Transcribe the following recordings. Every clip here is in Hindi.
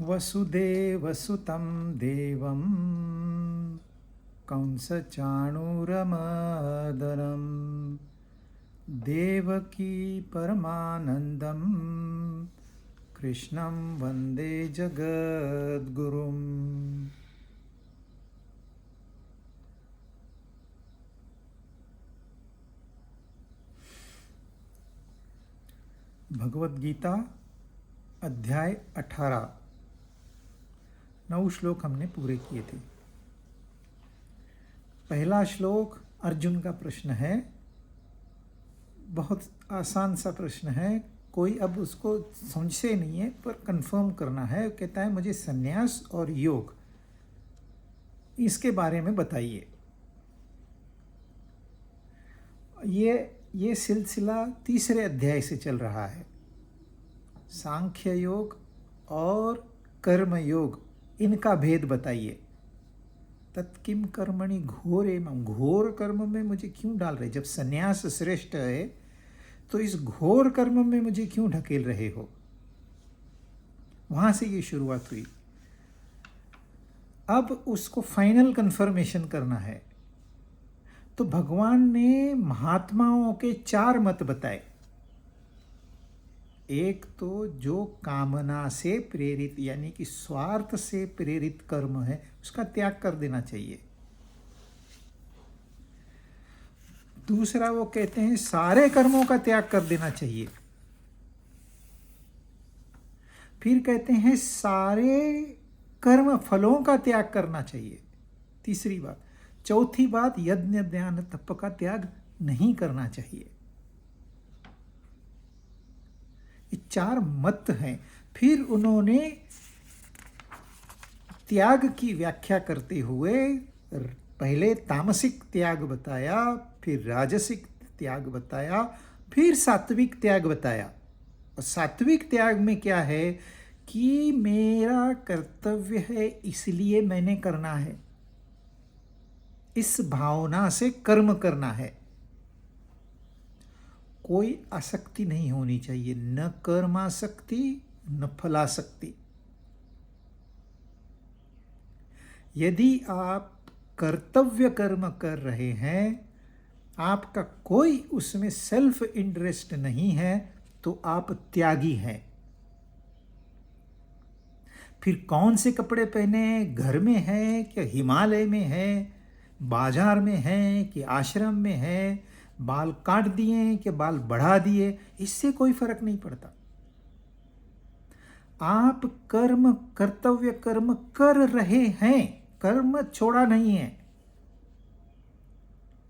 वसुदेवसुतं देवं कंसचाणूरमर्दनं देवकी परमानन्दं कृष्णं वन्दे जगद्गुरुम्। भगवद गीता अध्याय 18 9 श्लोक हमने पूरे किए थे। पहला श्लोक अर्जुन का प्रश्न है, बहुत आसान सा प्रश्न है, कोई अब उसको समझे नहीं है पर कंफर्म करना है। कहता है मुझे संन्यास और योग इसके बारे में बताइए। ये सिलसिला तीसरे अध्याय से चल रहा है। सांख्य योग और कर्म योग, इनका भेद बताइए। तत्किम कर्मणि घोरे मम, घोर कर्म में मुझे क्यों डाल रहे? जब संन्यास श्रेष्ठ है तो इस घोर कर्म में मुझे क्यों ढकेल रहे हो? वहां से ये शुरुआत हुई। अब उसको फाइनल कंफर्मेशन करना है। तो भगवान ने महात्माओं के 4 मत बताए। एक तो जो कामना से प्रेरित यानी कि स्वार्थ से प्रेरित कर्म है उसका त्याग कर देना चाहिए। दूसरा वो कहते हैं सारे कर्मों का त्याग कर देना चाहिए। फिर कहते हैं सारे कर्म फलों का त्याग करना चाहिए। तीसरी बात। चौथी बात, यज्ञ ध्यान तप का त्याग नहीं करना चाहिए। ये 4 मत हैं। फिर उन्होंने त्याग की व्याख्या करते हुए पहले तामसिक त्याग बताया, फिर राजसिक त्याग बताया, फिर सात्विक त्याग बताया। और सात्विक त्याग में क्या है कि मेरा कर्तव्य है इसलिए मैंने करना है, इस भावना से कर्म करना है। कोई आसक्ति नहीं होनी चाहिए, न कर्मासक्ति न फलासक्ति। यदि आप कर्तव्य कर्म कर रहे हैं, आपका कोई उसमें सेल्फ इंटरेस्ट नहीं है, तो आप त्यागी हैं। फिर कौन से कपड़े पहने, घर में है क्या हिमालय में है, बाजार में है कि आश्रम में है, बाल काट दिए कि बाल बढ़ा दिए, इससे कोई फर्क नहीं पड़ता। आप कर्म, कर्तव्य कर्म कर रहे हैं, कर्म छोड़ा नहीं है।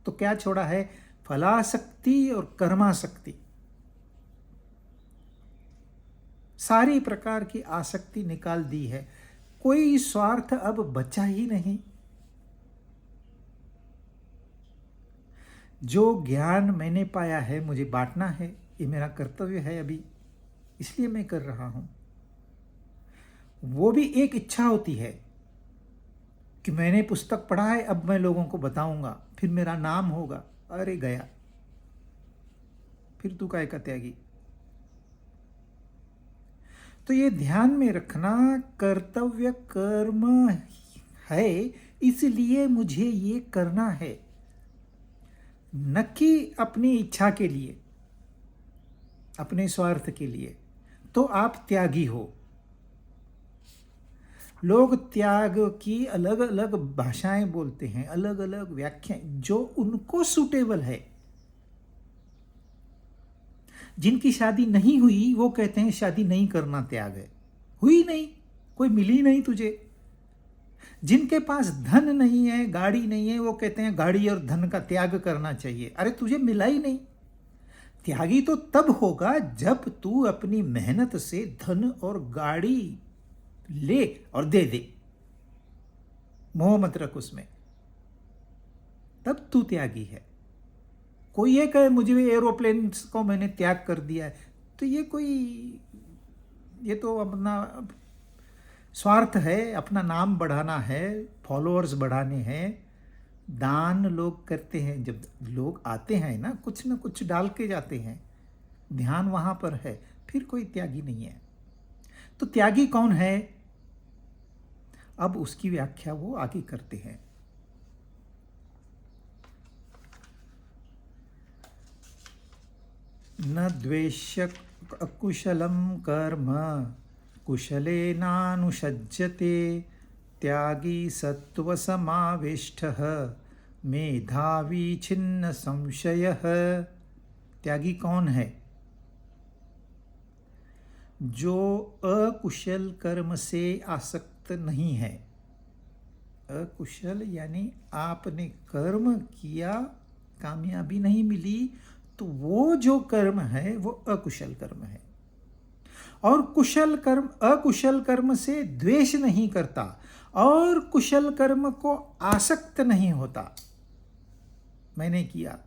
तो क्या छोड़ा है? फलासक्ति और कर्मासक्ति। सारी प्रकार की आसक्ति निकाल दी है। कोई स्वार्थ अब बचा ही नहीं। जो ज्ञान मैंने पाया है मुझे बांटना है, ये मेरा कर्तव्य है अभी, इसलिए मैं कर रहा हूं। वो भी एक इच्छा होती है कि मैंने पुस्तक पढ़ा है, अब मैं लोगों को बताऊंगा, फिर मेरा नाम होगा। अरे गया, फिर तू काय का त्यागी। तो ये ध्यान में रखना, कर्तव्य कर्म है इसलिए मुझे ये करना है, न कि अपनी इच्छा के लिए, अपने स्वार्थ के लिए। तो आप त्यागी हो। लोग त्याग की अलग अलग भाषाएं बोलते हैं, अलग अलग व्याख्याएं, जो उनको सूटेबल है। जिनकी शादी नहीं हुई वो कहते हैं शादी नहीं करना त्याग है। हुई नहीं, कोई मिली नहीं तुझे। जिनके पास धन नहीं है, गाड़ी नहीं है, वो कहते हैं गाड़ी और धन का त्याग करना चाहिए। अरे तुझे मिला ही नहीं। त्यागी तो तब होगा जब तू अपनी मेहनत से धन और गाड़ी ले और दे दे, मोह मत रख उसमें, तब तू त्यागी है। कोई ये कहे मुझे एरोप्लेन को मैंने त्याग कर दिया है, तो ये तो अपना स्वार्थ है, अपना नाम बढ़ाना है, फॉलोअर्स बढ़ाने हैं। दान लोग करते हैं, जब लोग आते हैं ना कुछ डाल के जाते हैं, ध्यान वहां पर है, फिर कोई त्यागी नहीं है। तो त्यागी कौन है? अब उसकी व्याख्या वो आगे करते हैं। न द्वेष्य अकुशलं कर्म कुशलेनानुषज्यते त्यागी सत्त्वसमाविष्टः मेधावी छिन्न संशयः। त्यागी कौन है? जो अकुशल कर्म से आसक्त नहीं है। अकुशल यानी आपने कर्म किया, कामयाबी नहीं मिली, तो वो जो कर्म है वो अकुशल कर्म है। और कुशल कर्म अकुशल कर्म से द्वेष नहीं करता और कुशल कर्म को आसक्त नहीं होता। मैंने किया,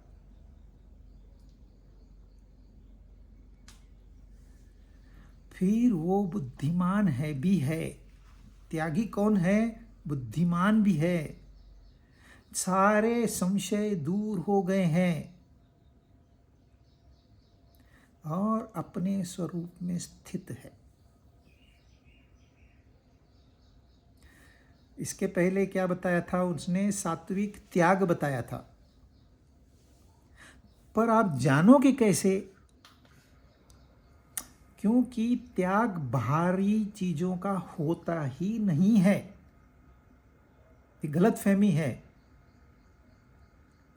फिर वो बुद्धिमान है भी है। त्यागी कौन है? बुद्धिमान भी है। सारे संशय दूर हो गए हैं और अपने स्वरूप में स्थित है। इसके पहले क्या बताया था उसने? सात्विक त्याग बताया था। पर आप जानोगे कैसे? क्योंकि त्याग बाहरी चीजों का होता ही नहीं है। ये गलतफहमी है।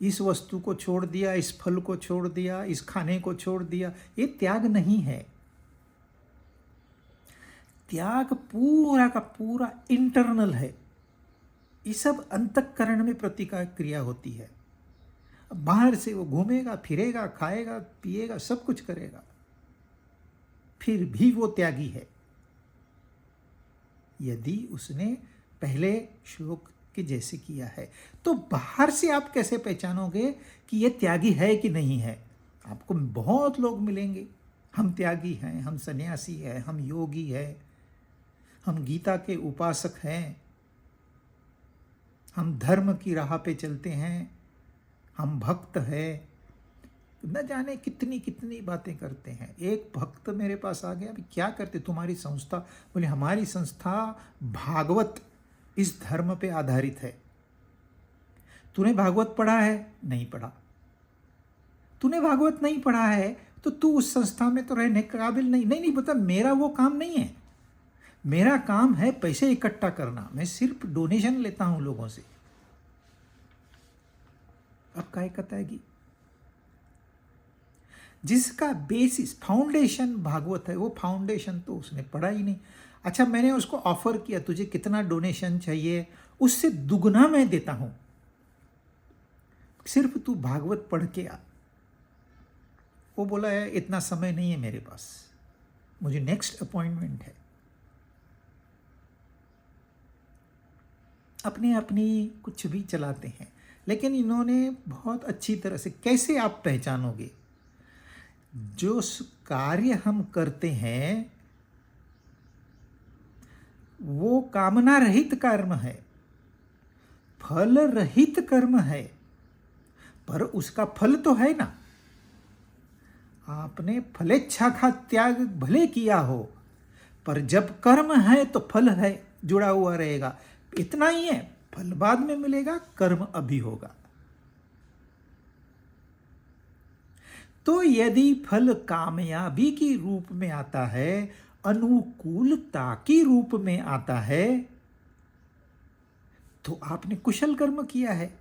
इस वस्तु को छोड़ दिया, इस फल को छोड़ दिया, इस खाने को छोड़ दिया, ये त्याग नहीं है। त्याग पूरा का पूरा इंटरनल है। ये सब अंतःकरण में प्रतिक्रिया होती है। बाहर से वो घूमेगा, फिरेगा, खाएगा, पिएगा, सब कुछ करेगा, फिर भी वो त्यागी है। यदि उसने पहले श्लोक के जैसे किया है, तो बाहर से आप कैसे पहचानोगे कि ये त्यागी है कि नहीं है? आपको बहुत लोग मिलेंगे, हम त्यागी हैं, हम सन्यासी हैं, हम योगी हैं, हम गीता के उपासक हैं, हम धर्म की राह पे चलते हैं, हम भक्त हैं, न जाने कितनी कितनी बातें करते हैं। एक भक्त मेरे पास आ गया, अभी क्या करते तुम्हारी संस्था? बोले हमारी संस्था भागवत इस धर्म पे आधारित है। तूने भागवत पढ़ा है? नहीं पढ़ा। तूने भागवत नहीं पढ़ा है तो तू उस संस्था में तो रहने के काबिल नहीं। नहीं बता, मेरा वो काम नहीं है। मेरा काम है पैसे इकट्ठा करना, मैं सिर्फ डोनेशन लेता हूं लोगों से। अब काय बताएगी? जिसका बेसिस फाउंडेशन भागवत है, वो फाउंडेशन तो उसने पढ़ा ही नहीं। अच्छा, मैंने उसको ऑफर किया तुझे कितना डोनेशन चाहिए, उससे दुगना मैं देता हूं, सिर्फ तू भागवत पढ़ के आ। वो बोला है इतना समय नहीं है मेरे पास, मुझे नेक्स्ट अपॉइंटमेंट है। अपने अपनी कुछ भी चलाते हैं, लेकिन इन्होंने बहुत अच्छी तरह से, कैसे आप पहचानोगे? जो कार्य हम करते हैं वो कामना रहित कर्म है, फल रहित कर्म है, पर उसका फल तो है ना। आपने फलेच्छा का त्याग भले किया हो, पर जब कर्म है तो फल है, जुड़ा हुआ रहेगा। इतना ही है, फल बाद में मिलेगा, कर्म अभी होगा। तो यदि फल कामयाबी के रूप में आता है, अनुकूलता के रूप में आता है, तो आपने कुशल कर्म किया है।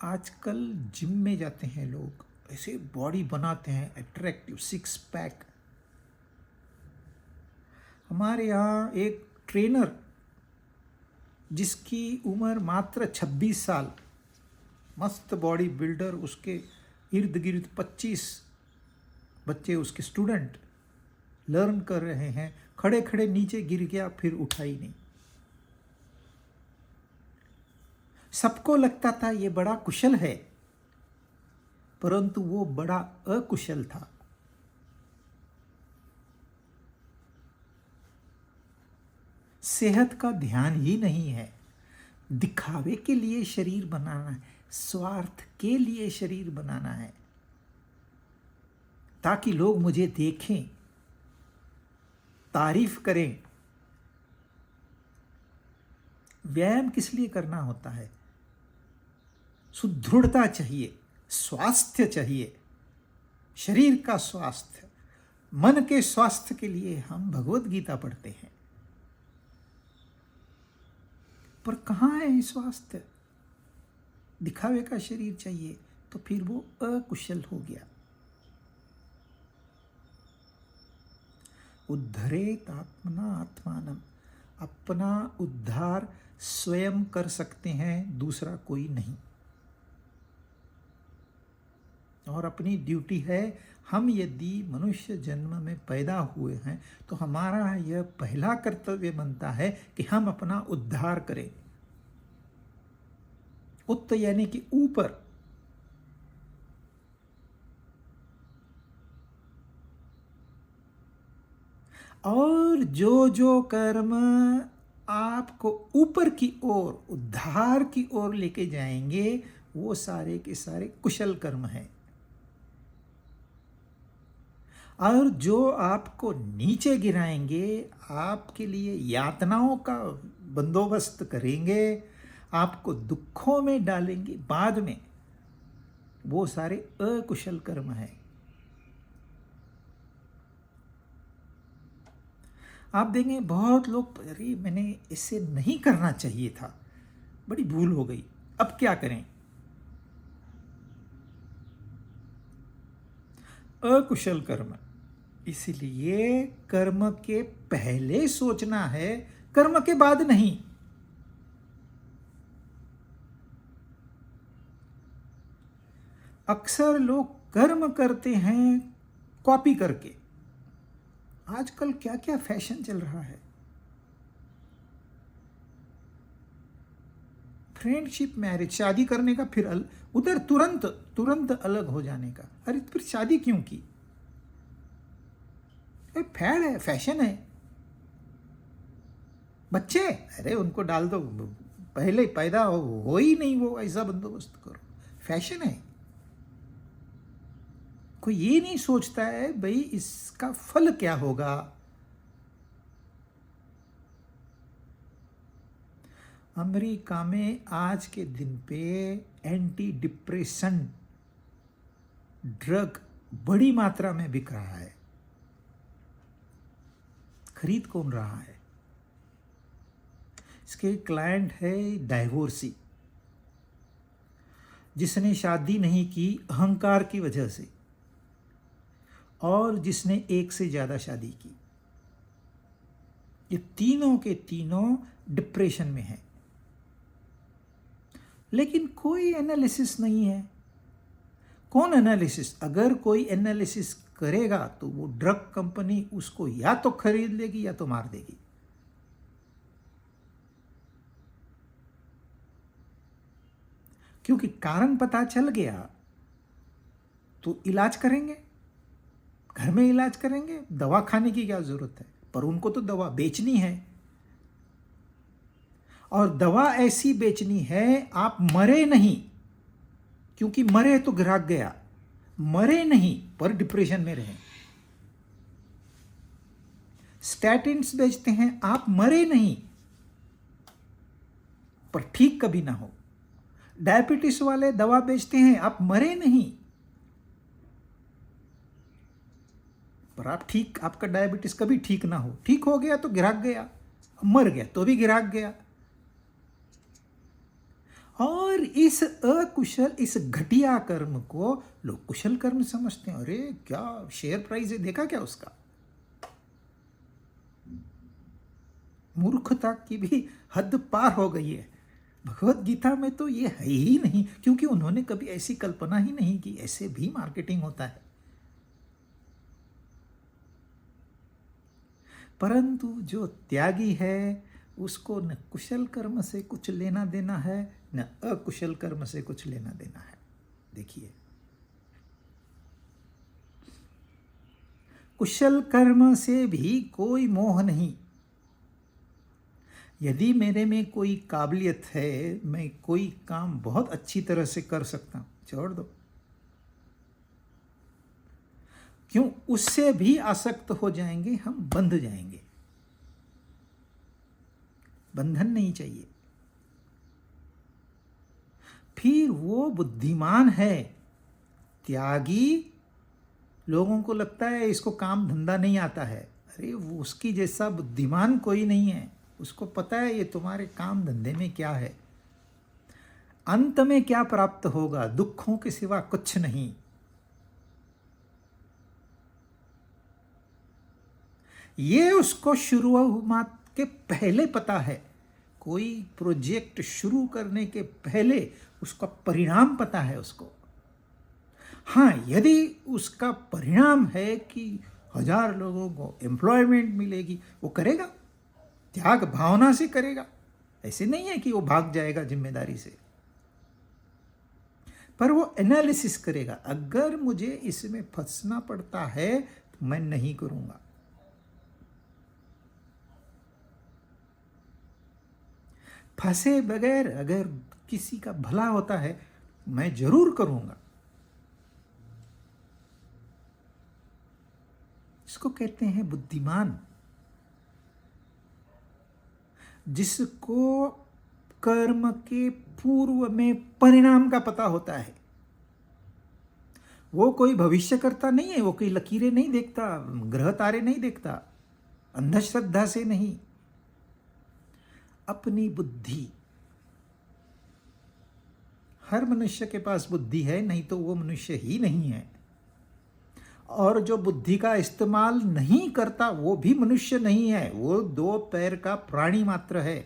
आजकल जिम में जाते हैं लोग, ऐसे बॉडी बनाते हैं, अट्रैक्टिव सिक्स पैक। हमारे यहाँ एक ट्रेनर जिसकी उम्र मात्र 26 साल, मस्त बॉडी बिल्डर, उसके इर्द गिर्द 25 बच्चे उसके स्टूडेंट लर्न कर रहे हैं, खड़े खड़े नीचे गिर गया, फिर उठा ही नहीं। सबको लगता था ये बड़ा कुशल है, परंतु वो बड़ा अकुशल था। सेहत का ध्यान ही नहीं है, दिखावे के लिए शरीर बनाना है, स्वार्थ के लिए शरीर बनाना है, ताकि लोग मुझे देखें, तारीफ करें। व्यायाम किस लिए करना होता है? सुदृढ़ता चाहिए, स्वास्थ्य चाहिए, शरीर का स्वास्थ्य, मन के स्वास्थ्य के लिए हम भगवत गीता पढ़ते हैं। पर कहाँ है स्वास्थ्य? दिखावे का शरीर चाहिए, तो फिर वो अकुशल हो गया। उद्धरेत आत्मना आत्मानम, अपना उद्धार स्वयं कर सकते हैं, दूसरा कोई नहीं। और अपनी ड्यूटी है, हम यदि मनुष्य जन्म में पैदा हुए हैं तो हमारा यह पहला कर्तव्य बनता है कि हम अपना उद्धार करें। उत्त यानी कि ऊपर। और जो जो कर्म आपको ऊपर की ओर, उद्धार की ओर लेके जाएंगे, वो सारे के सारे कुशल कर्म हैं। और जो आपको नीचे गिराएंगे, आपके लिए यातनाओं का बंदोबस्त करेंगे, आपको दुखों में डालेंगे बाद में, वो सारे अकुशल कर्म हैं। आप देखेंगे बहुत लोग, अरे मैंने इसे नहीं करना चाहिए था, बड़ी भूल हो गई, अब क्या करें? अकुशल कर्म। इसलिए कर्म के पहले सोचना है, कर्म के बाद नहीं। अक्सर लोग कर्म करते हैं कॉपी करके। आजकल क्या क्या फैशन चल रहा है। फ्रेंडशिप मैरिज, शादी करने का, फिर उधर तुरंत अलग हो जाने का। अरे फिर शादी क्यों की? फैड है, फैशन है। बच्चे, अरे उनको डाल दो, पहले पैदा हो ही नहीं, वो ऐसा बंदोबस्त करो। फैशन है। कोई ये नहीं सोचता है भाई इसका फल क्या होगा। अमेरिका में आज के दिन पे एंटी डिप्रेशन ड्रग बड़ी मात्रा में बिक रहा है। खरीद कौन रहा है? इसके क्लाइंट है डाइवोर्सी, जिसने शादी नहीं की अहंकार की वजह से, और जिसने एक से ज्यादा शादी की। ये तीनों के तीनों डिप्रेशन में हैं। लेकिन कोई एनालिसिस नहीं है। कौन एनालिसिस? अगर कोई एनालिसिस करेगा तो वो ड्रग कंपनी उसको या तो खरीद लेगी या तो मार देगी। क्योंकि कारण पता चल गया तो इलाज करेंगे, घर में इलाज करेंगे, दवा खाने की क्या जरूरत है? पर उनको तो दवा बेचनी है, और दवा ऐसी बेचनी है आप मरे नहीं, क्योंकि मरे तो ग्राहक गया, मरे नहीं पर डिप्रेशन में रहे। स्टैटिन्स बेचते हैं, आप मरे नहीं पर ठीक कभी ना हो। डायबिटीज वाले दवा बेचते हैं, आप मरे नहीं पर आप ठीक, आपका डायबिटीज कभी ठीक ना हो। ठीक हो गया तो ग्राहक गया, मर गया तो भी ग्राहक गया। और इस अकुशल, इस घटिया कर्म को लोग कुशल कर्म समझते हैं। अरे क्या शेयर प्राइस है, देखा क्या उसका? मूर्खता की भी हद पार हो गई है। भगवत गीता में तो ये है ही नहीं, क्योंकि उन्होंने कभी ऐसी कल्पना ही नहीं की ऐसे भी मार्केटिंग होता है। परंतु जो त्यागी है उसको न कुशल कर्म से कुछ लेना देना है, न अकुशल कर्म से कुछ लेना देना है। देखिए, कुशल कर्म से भी कोई मोह नहीं। यदि मेरे में कोई काबिलियत है, मैं कोई काम बहुत अच्छी तरह से कर सकता हूं, छोड़ दो। क्यों? उससे भी आसक्त हो जाएंगे, हम बंध जाएंगे। बंधन नहीं चाहिए। फिर वो बुद्धिमान है। त्यागी लोगों को लगता है इसको काम धंधा नहीं आता है। अरे वो उसकी जैसा बुद्धिमान कोई नहीं है। उसको पता है ये तुम्हारे काम धंधे में क्या है, अंत में क्या प्राप्त होगा, दुखों के सिवा कुछ नहीं। ये उसको शुरुआत के पहले पता है। कोई प्रोजेक्ट शुरू करने के पहले उसका परिणाम पता है उसको। हाँ, यदि उसका परिणाम है कि 1000 लोगों को एम्प्लॉयमेंट मिलेगी, वो करेगा, त्याग भावना से करेगा। ऐसे नहीं है कि वो भाग जाएगा जिम्मेदारी से, पर वो एनालिसिस करेगा। अगर मुझे इसमें फंसना पड़ता है तो मैं नहीं करूंगा। फंसे बगैर अगर किसी का भला होता है मैं जरूर करूंगा। इसको कहते हैं बुद्धिमान, जिसको कर्म के पूर्व में परिणाम का पता होता है। वो कोई भविष्य करता नहीं है, वो कोई लकीरें नहीं देखता, ग्रह तारे नहीं देखता, अंधश्रद्धा से नहीं। अपनी बुद्धि, हर मनुष्य के पास बुद्धि है, नहीं तो वो मनुष्य ही नहीं है। और जो बुद्धि का इस्तेमाल नहीं करता वो भी मनुष्य नहीं है, वो 2 पैर का प्राणी मात्र है।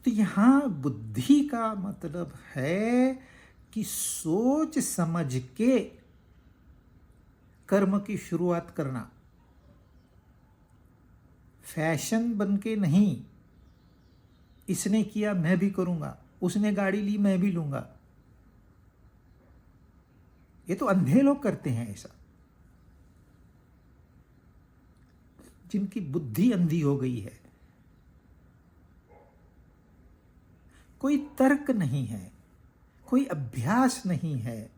तो यहां बुद्धि का मतलब है कि सोच समझ के कर्म की शुरुआत करना, फैशन बन के नहीं। इसने किया मैं भी करूंगा, उसने गाड़ी ली मैं भी लूंगा। ये तो अंधे लोग करते हैं ऐसा, जिनकी बुद्धि अंधी हो गई है। कोई तर्क नहीं है, कोई अभ्यास नहीं है।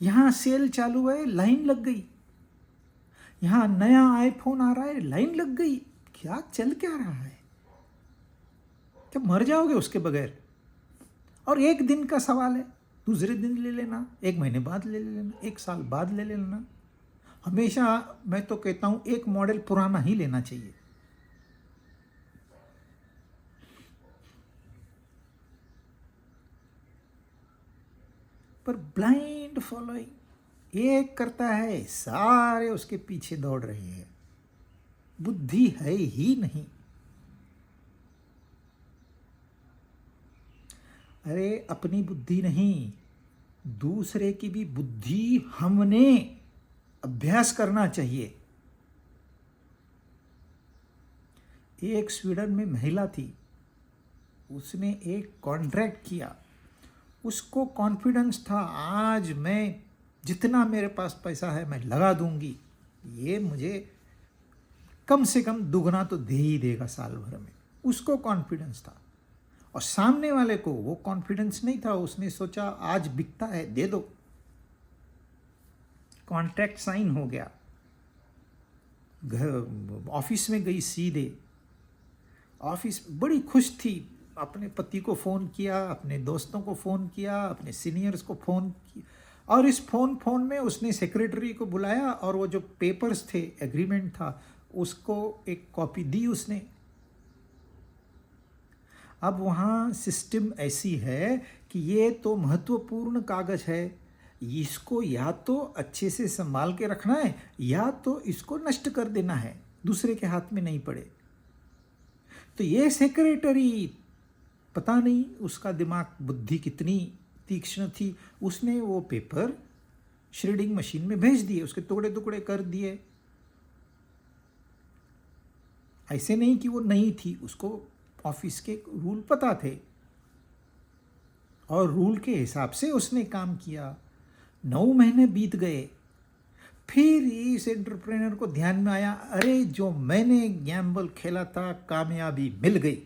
यहां सेल चालू है, लाइन लग गई। यहां नया आईफोन आ रहा है, लाइन लग गई। क्या चल क्या रहा है? क्या मर जाओगे उसके बगैर? और एक दिन का सवाल है, दूसरे दिन ले लेना, 1 महीने बाद ले लेना, 1 साल बाद ले लेना। हमेशा मैं तो कहता हूं 1 मॉडल पुराना ही लेना चाहिए। पर ब्लाइंड फॉलोइंग, एक करता है सारे उसके पीछे दौड़ रहे हैं। बुद्धि है ही नहीं। अरे अपनी बुद्धि नहीं, दूसरे की भी बुद्धि हमने अभ्यास करना चाहिए। एक स्वीडन में महिला थी, उसने एक कॉन्ट्रैक्ट किया। उसको कॉन्फिडेंस था, आज मैं जितना मेरे पास पैसा है मैं लगा दूंगी, ये मुझे कम से कम दुगना तो दे ही देगा साल भर में। उसको कॉन्फिडेंस था। और सामने वाले को वो कॉन्फिडेंस नहीं था। उसने सोचा आज बिकता है, दे दो। कॉन्ट्रैक्ट साइन हो गया। घर ऑफिस में गई सीधे। ऑफिस बड़ी खुश थी। अपने पति को फ़ोन किया, अपने दोस्तों को फ़ोन किया, अपने सीनियर्स को फ़ोन किया। और इस फ़ोन में उसने सेक्रेटरी को बुलाया और वो जो पेपर्स थे, एग्रीमेंट था, उसको एक कॉपी दी उसने। अब वहाँ सिस्टम ऐसी है कि ये तो महत्वपूर्ण कागज है, इसको या तो अच्छे से संभाल के रखना है या तो इसको नष्ट कर देना है, दूसरे के हाथ में नहीं पड़े। तो ये सेक्रेटरी, पता नहीं उसका दिमाग बुद्धि कितनी तीक्ष्ण थी, उसने वो पेपर श्रेडिंग मशीन में भेज दिए, उसके टुकड़े टुकड़े कर दिए। ऐसे नहीं कि वो नहीं थी, उसको ऑफिस के रूल पता थे और रूल के हिसाब से उसने काम किया। 9 महीने बीत गए। फिर इस एंटरप्रेन्योर को ध्यान में आया, अरे जो मैंने गैम्बल खेला था, कामयाबी मिल गई,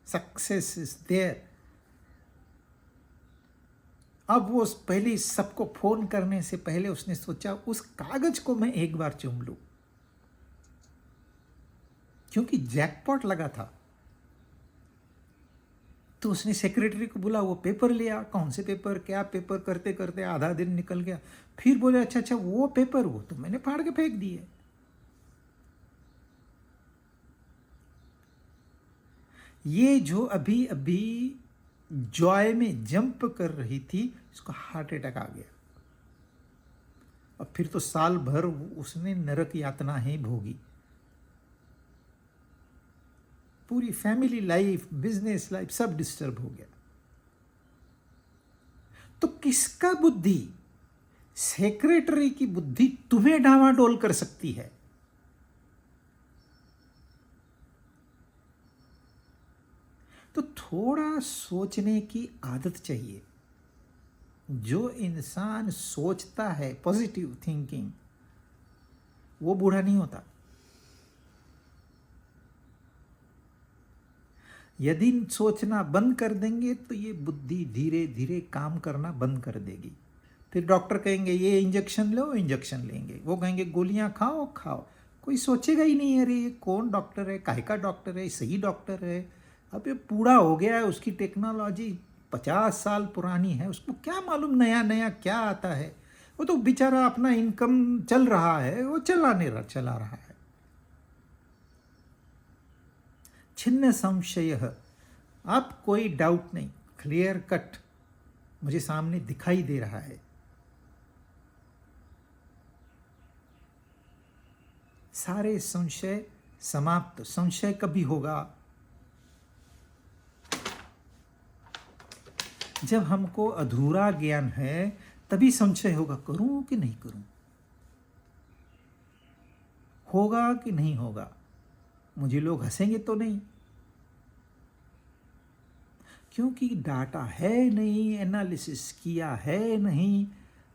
सक्सेस इज देयर। अब वो पहले सबको फोन करने से पहले उसने सोचा उस कागज को मैं एक बार चूम लूं, क्योंकि जैकपॉट लगा था। तो उसने सेक्रेटरी को बोला, वो पेपर लिया। कौन से पेपर, क्या पेपर, करते करते आधा दिन निकल गया। फिर बोले अच्छा अच्छा वो पेपर, वो तो मैंने फाड़ के फेंक दिए। ये जो अभी अभी जॉय में जंप कर रही थी, इसको हार्ट अटैक आ गया। और फिर तो साल भर उसने नरक यातना ही भोगी। पूरी फैमिली लाइफ, बिजनेस लाइफ सब डिस्टर्ब हो गया। तो किसका बुद्धि, सेक्रेटरी की बुद्धि तुम्हें डावाडोल कर सकती है। तो थोड़ा सोचने की आदत चाहिए। जो इंसान सोचता है, पॉजिटिव थिंकिंग, वो बूढ़ा नहीं होता। यदि सोचना बंद कर देंगे तो ये बुद्धि धीरे धीरे काम करना बंद कर देगी। फिर डॉक्टर कहेंगे ये इंजेक्शन लो, इंजेक्शन लेंगे। वो कहेंगे गोलियां खाओ, खाओ। कोई सोचेगा ही नहीं, अरे ये कौन डॉक्टर है, काहे का डॉक्टर है, सही डॉक्टर है। अब ये बूढ़ा हो गया है, उसकी टेक्नोलॉजी 50 साल पुरानी है, उसको क्या मालूम नया नया क्या आता है। वो तो बेचारा अपना इनकम चल रहा है, वो चला रहा है। छिन्न संशय, अब कोई डाउट नहीं, क्लियर कट मुझे सामने दिखाई दे रहा है। सारे संशय समाप्त। संशय कभी होगा जब हमको अधूरा ज्ञान है, तभी संशय होगा, करूं कि नहीं करूं, होगा कि नहीं होगा, मुझे लोग हंसेंगे तो नहीं। क्योंकि डाटा है नहीं, एनालिसिस किया है नहीं,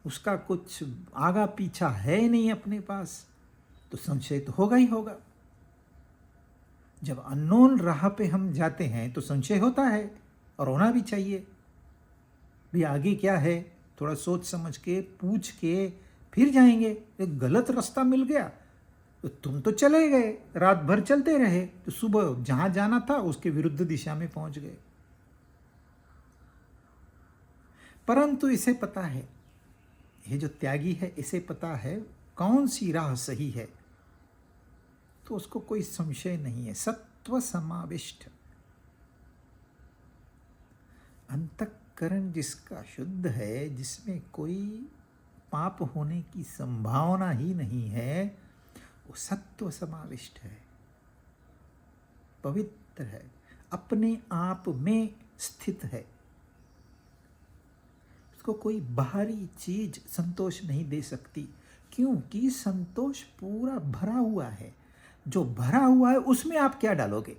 उसका कुछ आगा पीछा है नहीं अपने पास, तो संशय तो होगा ही होगा। जब अननोन राह पे हम जाते हैं तो संशय होता है, और होना भी चाहिए। भी आगे क्या है, थोड़ा सोच समझ के पूछ के फिर जाएंगे। एक गलत रास्ता मिल गया तो तुम तो चले गए, रात भर चलते रहे, तो सुबह जहां जाना था उसके विरुद्ध दिशा में पहुंच गए। परंतु इसे पता है, ये जो त्यागी है इसे पता है कौन सी राह सही है, तो उसको कोई संशय नहीं है। सत्व समाविष्ट अंतःकरण जिसका शुद्ध है, जिसमें कोई पाप होने की संभावना ही नहीं है, वो सत्व समाविष्ट है, पवित्र है, अपने आप में स्थित है। उसको कोई बाहरी चीज संतोष नहीं दे सकती, क्योंकि संतोष पूरा भरा हुआ है। जो भरा हुआ है उसमें आप क्या डालोगे।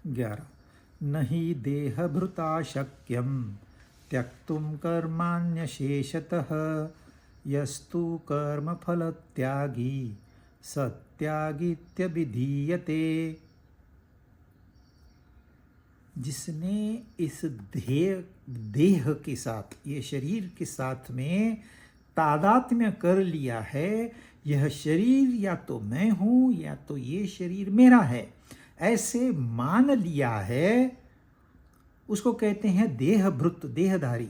11 नहि देहभृता शक्यं त्यक्तुं कर्माण्यशेषतः यस्तु कर्मफलत्यागी सत्यागीत्यभिधीयते। जिसने इस देह के साथ, ये शरीर के साथ में तादात्म्य कर लिया है, यह शरीर या तो मैं हूं या तो ये शरीर मेरा है, ऐसे मान लिया है, उसको कहते हैं देहभृत, देहधारी।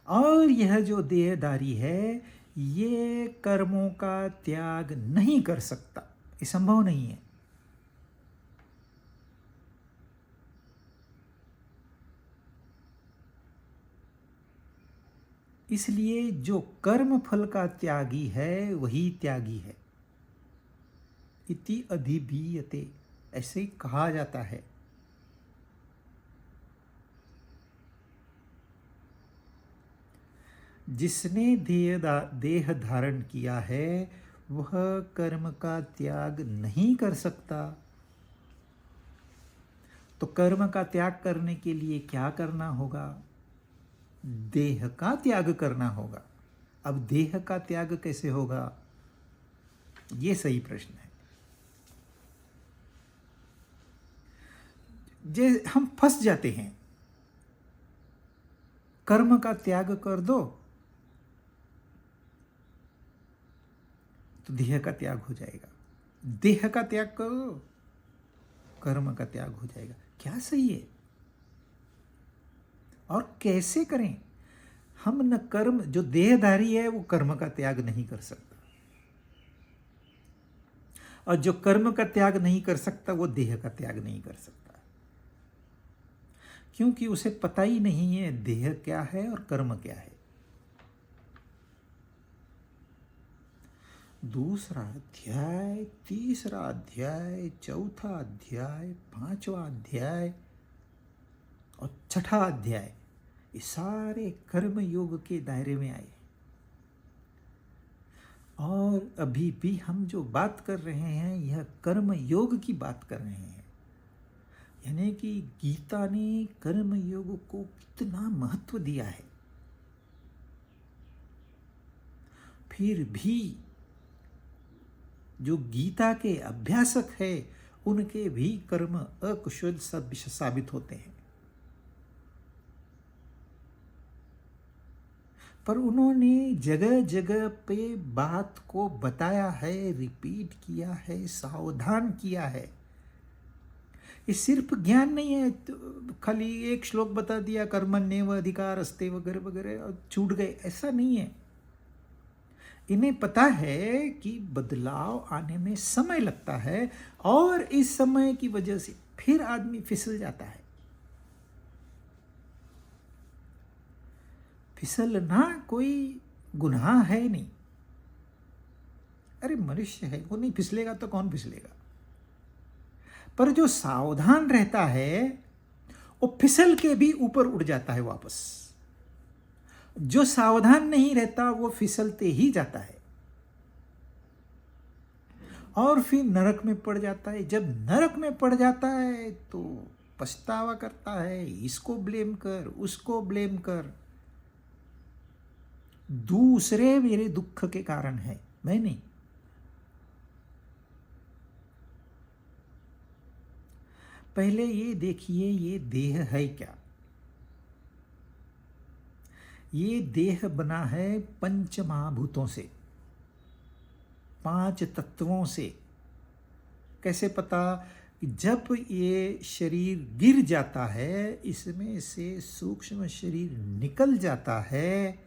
और यह जो देहधारी है, ये कर्मों का त्याग नहीं कर सकता, ये संभव नहीं है। इसलिए जो कर्म फल का त्यागी है वही त्यागी है। इति अधिबीयते, ऐसे ही कहा जाता है। जिसने देह धारण किया है वह कर्म का त्याग नहीं कर सकता। तो कर्म का त्याग करने के लिए क्या करना होगा? देह का त्याग करना होगा। अब देह का त्याग कैसे होगा, ये सही प्रश्न है। जे हम फंस जाते हैं। कर्म का त्याग कर दो तो देह का त्याग हो जाएगा, देह का त्याग करो कर्म का त्याग हो जाएगा। क्या सही है? और कैसे करें? हम न कर्म, जो देहधारी है वो कर्म का त्याग नहीं कर सकता, और जो कर्म का त्याग नहीं कर सकता वो देह का त्याग नहीं कर सकता, क्योंकि उसे पता ही नहीं है देह क्या है और कर्म क्या है। दूसरा अध्याय, तीसरा अध्याय, चौथा अध्याय, पांचवा अध्याय और छठा अध्याय, ये सारे कर्म योग के दायरे में आए। और अभी भी हम जो बात कर रहे हैं यह कर्म योग की बात कर रहे हैं, यानी कि गीता ने कर्म योग को कितना महत्व दिया है। फिर भी जो गीता के अभ्यासक है उनके भी कर्म अकुशल साबित होते हैं, पर उन्होंने जगह जगह पे बात को बताया है, रिपीट किया है, सावधान किया है। ये सिर्फ ज्ञान नहीं है, तो खाली एक श्लोक बता दिया कर्मण्येव अधिकारस्ते वगैरह वगैरह और छूट गए, ऐसा नहीं है। इन्हें पता है कि बदलाव आने में समय लगता है और इस समय की वजह से फिर आदमी फिसल जाता है। फिसलना कोई गुनाह है नहीं। अरे मनुष्य है, वो नहीं फिसलेगा तो कौन फिसलेगा? पर जो सावधान रहता है वो फिसल के भी ऊपर उड़ जाता है वापस। जो सावधान नहीं रहता वो फिसलते ही जाता है और फिर नरक में पड़ जाता है। जब नरक में पड़ जाता है तो पछतावा करता है, इसको ब्लेम कर, उसको ब्लेम कर, दूसरे मेरे दुख के कारण है, मैं नहीं। पहले ये देखिए ये देह है क्या? ये देह बना है पंच महाभूतों से, 5 तत्वों से। कैसे पता? जब ये शरीर गिर जाता है, इसमें से सूक्ष्म शरीर निकल जाता है,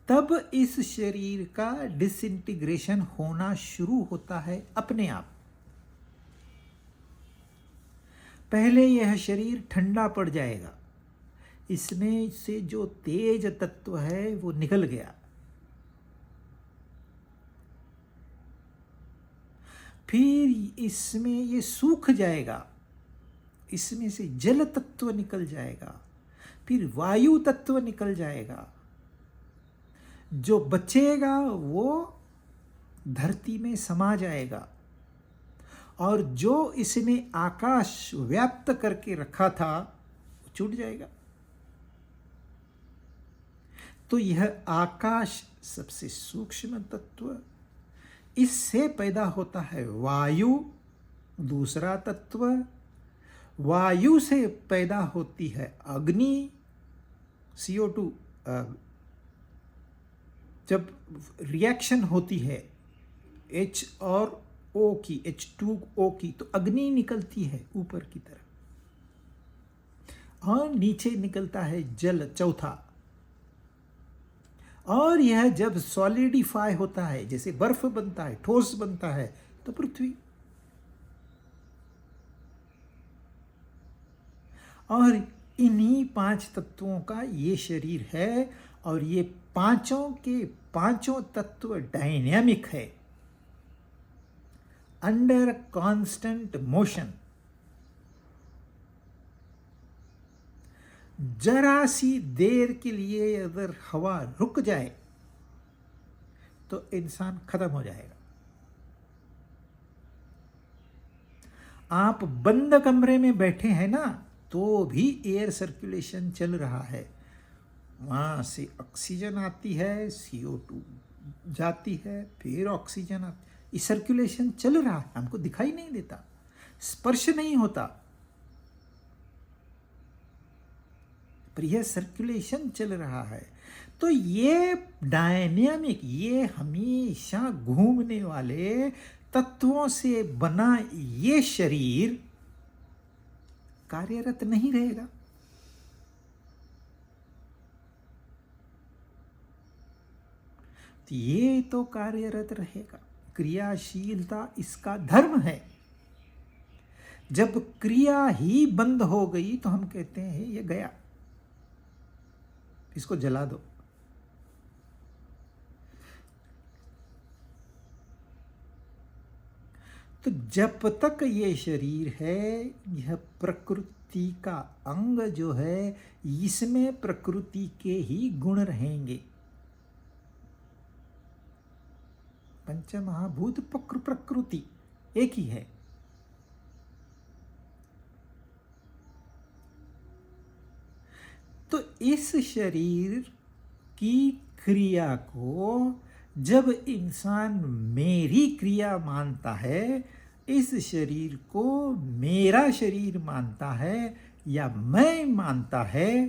तब इस शरीर का डिसइंटीग्रेशन होना शुरू होता है अपने आप। पहले यह शरीर ठंडा पड़ जाएगा, इसमें से जो तेज तत्व है वो निकल गया, फिर इसमें ये सूख जाएगा, इसमें से जल तत्व निकल जाएगा, फिर वायु तत्व निकल जाएगा, जो बचेगा वो धरती में समा जाएगा, और जो इसने आकाश व्याप्त करके रखा था वो छूट जाएगा। तो यह आकाश सबसे सूक्ष्म तत्व, इससे पैदा होता है वायु, दूसरा तत्व, वायु से पैदा होती है अग्नि, CO2। जब रिएक्शन होती है H और O की, H2O की, तो अग्नि निकलती है ऊपर की तरफ, और नीचे निकलता है जल, चौथा। और यह जब सॉलिडिफाई होता है, जैसे बर्फ बनता है, ठोस बनता है, तो पृथ्वी। और इन्हीं 5 तत्वों का ये शरीर है, और ये पांचों के पांचों तत्व डायनेमिक है, अंडर कांस्टेंट मोशन। जरा सी देर के लिए अगर हवा रुक जाए तो इंसान खत्म हो जाएगा। आप बंद कमरे में बैठे हैं ना, तो भी एयर सर्कुलेशन चल रहा है, वहां से ऑक्सीजन आती है, CO2 जाती है, फिर ऑक्सीजन आती, ये सर्कुलेशन चल रहा है, हमको दिखाई नहीं देता, स्पर्श नहीं होता, पर यह सर्कुलेशन चल रहा है। तो ये डायनेमिक, ये हमेशा घूमने वाले तत्वों से बना ये शरीर कार्यरत नहीं रहेगा। तो ये तो कार्यरत रहेगा। क्रियाशीलता इसका धर्म है। जब क्रिया ही बंद हो गई तो हम कहते हैं ये गया, इसको जला दो। तो जब तक ये शरीर है, यह प्रकृति का अंग जो है, इसमें प्रकृति के ही गुण रहेंगे। पंचमहाभूत प्रकृति एक ही है। तो इस शरीर की क्रिया को जब इंसान मेरी क्रिया मानता है, इस शरीर को मेरा शरीर मानता है या मैं मानता है,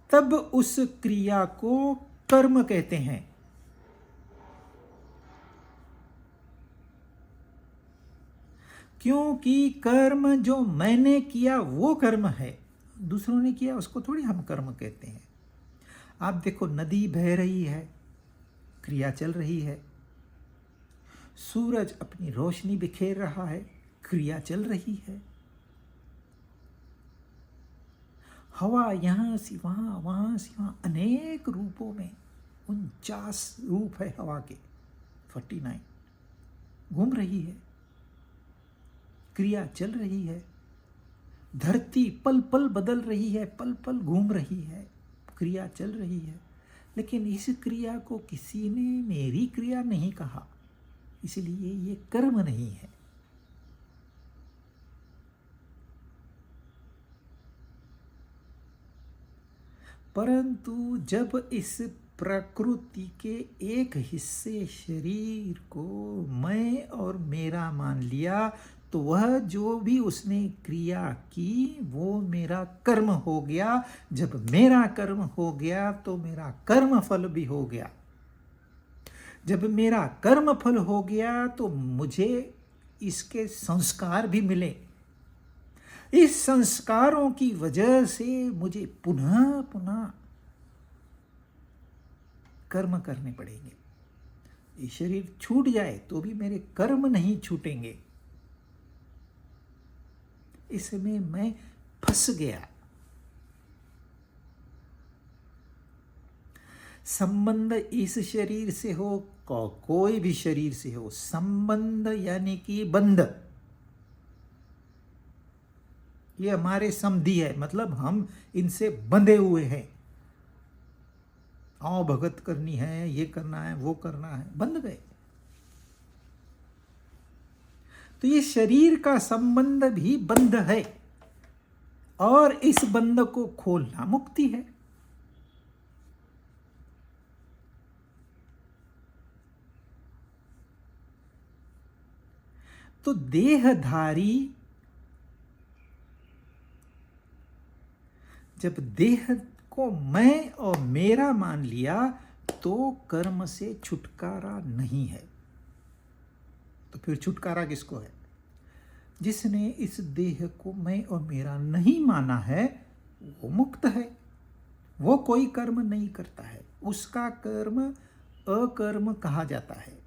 तब उस क्रिया को कर्म कहते हैं। क्योंकि कर्म जो मैंने किया वो कर्म है, दूसरों ने किया उसको थोड़ी हम कर्म कहते हैं। आप देखो, नदी बह रही है, क्रिया चल रही है। सूरज अपनी रोशनी बिखेर रहा है, क्रिया चल रही है। हवा यहां से वहां, वहां से वहां, अनेक रूपों में 49 रूप है हवा के, 49 घूम रही है, क्रिया चल रही है। धरती पल पल बदल रही है, पल पल घूम रही है, क्रिया चल रही है। लेकिन इस क्रिया को किसी ने मेरी क्रिया नहीं कहा, इसलिए ये कर्म नहीं है। परंतु जब इस प्रकृति के एक हिस्से शरीर को मैं और मेरा मान लिया, तो वह जो भी उसने क्रिया की वो मेरा कर्म हो गया। जब मेरा कर्म हो गया तो मेरा कर्म फल भी हो गया। जब मेरा कर्म फल हो गया तो मुझे इसके संस्कार भी मिले। इस संस्कारों की वजह से मुझे पुनः पुनः कर्म करने पड़ेंगे। ये शरीर छूट जाए तो भी मेरे कर्म नहीं छूटेंगे। इसमें मैं फंस गया। संबंध इस शरीर से हो, कोई भी शरीर से हो, संबंध यानी कि बंध, ये हमारे समधी है, मतलब हम इनसे बंधे हुए हैं। आओ भगत करनी है, ये करना है, वो करना है, बंध गए। तो ये शरीर का संबंध भी बंध है, और इस बंध को खोलना मुक्ति है। तो देहधारी जब देह को मैं और मेरा मान लिया तो कर्म से छुटकारा नहीं है। तो फिर छुटकारा किसको है? जिसने इस देह को मैं और मेरा नहीं माना है वो मुक्त है। वो कोई कर्म नहीं करता है, उसका कर्म अकर्म कहा जाता है।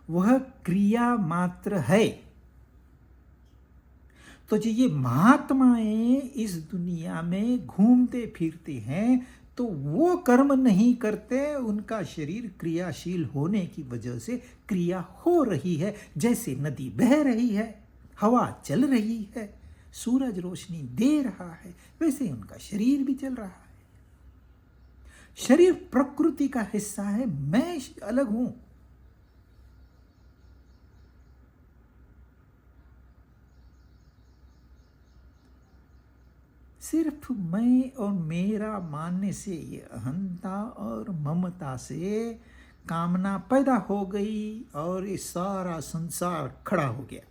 वह क्रिया मात्र है। तो जो ये महात्माएं इस दुनिया में घूमते फिरते हैं तो वो कर्म नहीं करते, उनका शरीर क्रियाशील होने की वजह से क्रिया हो रही है। जैसे नदी बह रही है, हवा चल रही है, सूरज रोशनी दे रहा है, वैसे उनका शरीर भी चल रहा है। शरीर प्रकृति का हिस्सा है, मैं अलग हूं। सिर्फ मैं और मेरा मानने से, ये अहंता और ममता से कामना पैदा हो गई और ये सारा संसार खड़ा हो गया।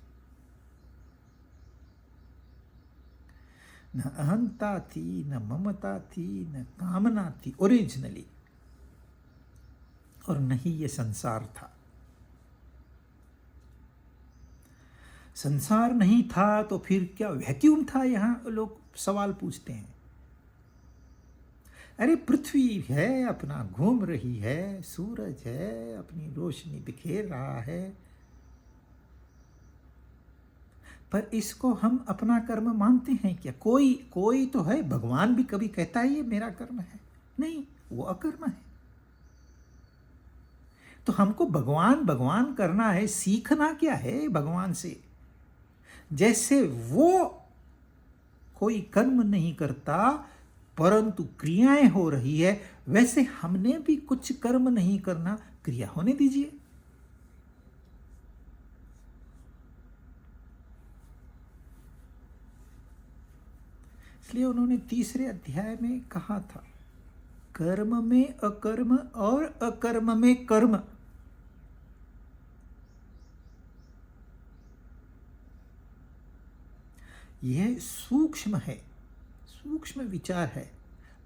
न अहंता थी, न ममता थी, न कामना थी ओरिजिनली, और न ही ये संसार था। संसार नहीं था तो फिर क्या वैक्यूम था, यहां लोग सवाल पूछते हैं। अरे पृथ्वी है अपना घूम रही है, सूरज है अपनी रोशनी बिखेर रहा है, पर इसको हम अपना कर्म मानते हैं क्या? कोई कोई तो है, भगवान भी कभी कहता है ये मेरा कर्म है? नहीं, वो अकर्म है। तो हमको भगवान भगवान करना है, सीखना क्या है भगवान से? जैसे वो कोई कर्म नहीं करता परंतु क्रियाएं हो रही है, वैसे हमने भी कुछ कर्म नहीं करना, क्रिया होने दीजिए। इसलिए उन्होंने तीसरे अध्याय में कहा था, कर्म में अकर्म और अकर्म में कर्म। यह सूक्ष्म है, सूक्ष्म विचार है,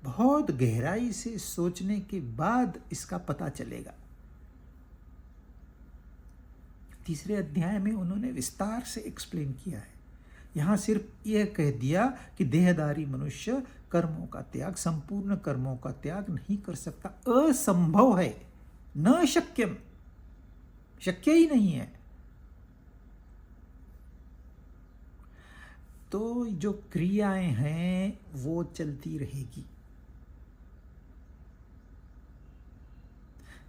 बहुत गहराई से सोचने के बाद इसका पता चलेगा। तीसरे अध्याय में उन्होंने विस्तार से एक्सप्लेन किया है। यहां सिर्फ यह कह दिया कि देहधारी मनुष्य कर्मों का त्याग, संपूर्ण कर्मों का त्याग नहीं कर सकता, असंभव है, न शक्यम, शक्य ही नहीं है। तो जो क्रियाएं हैं वो चलती रहेगी।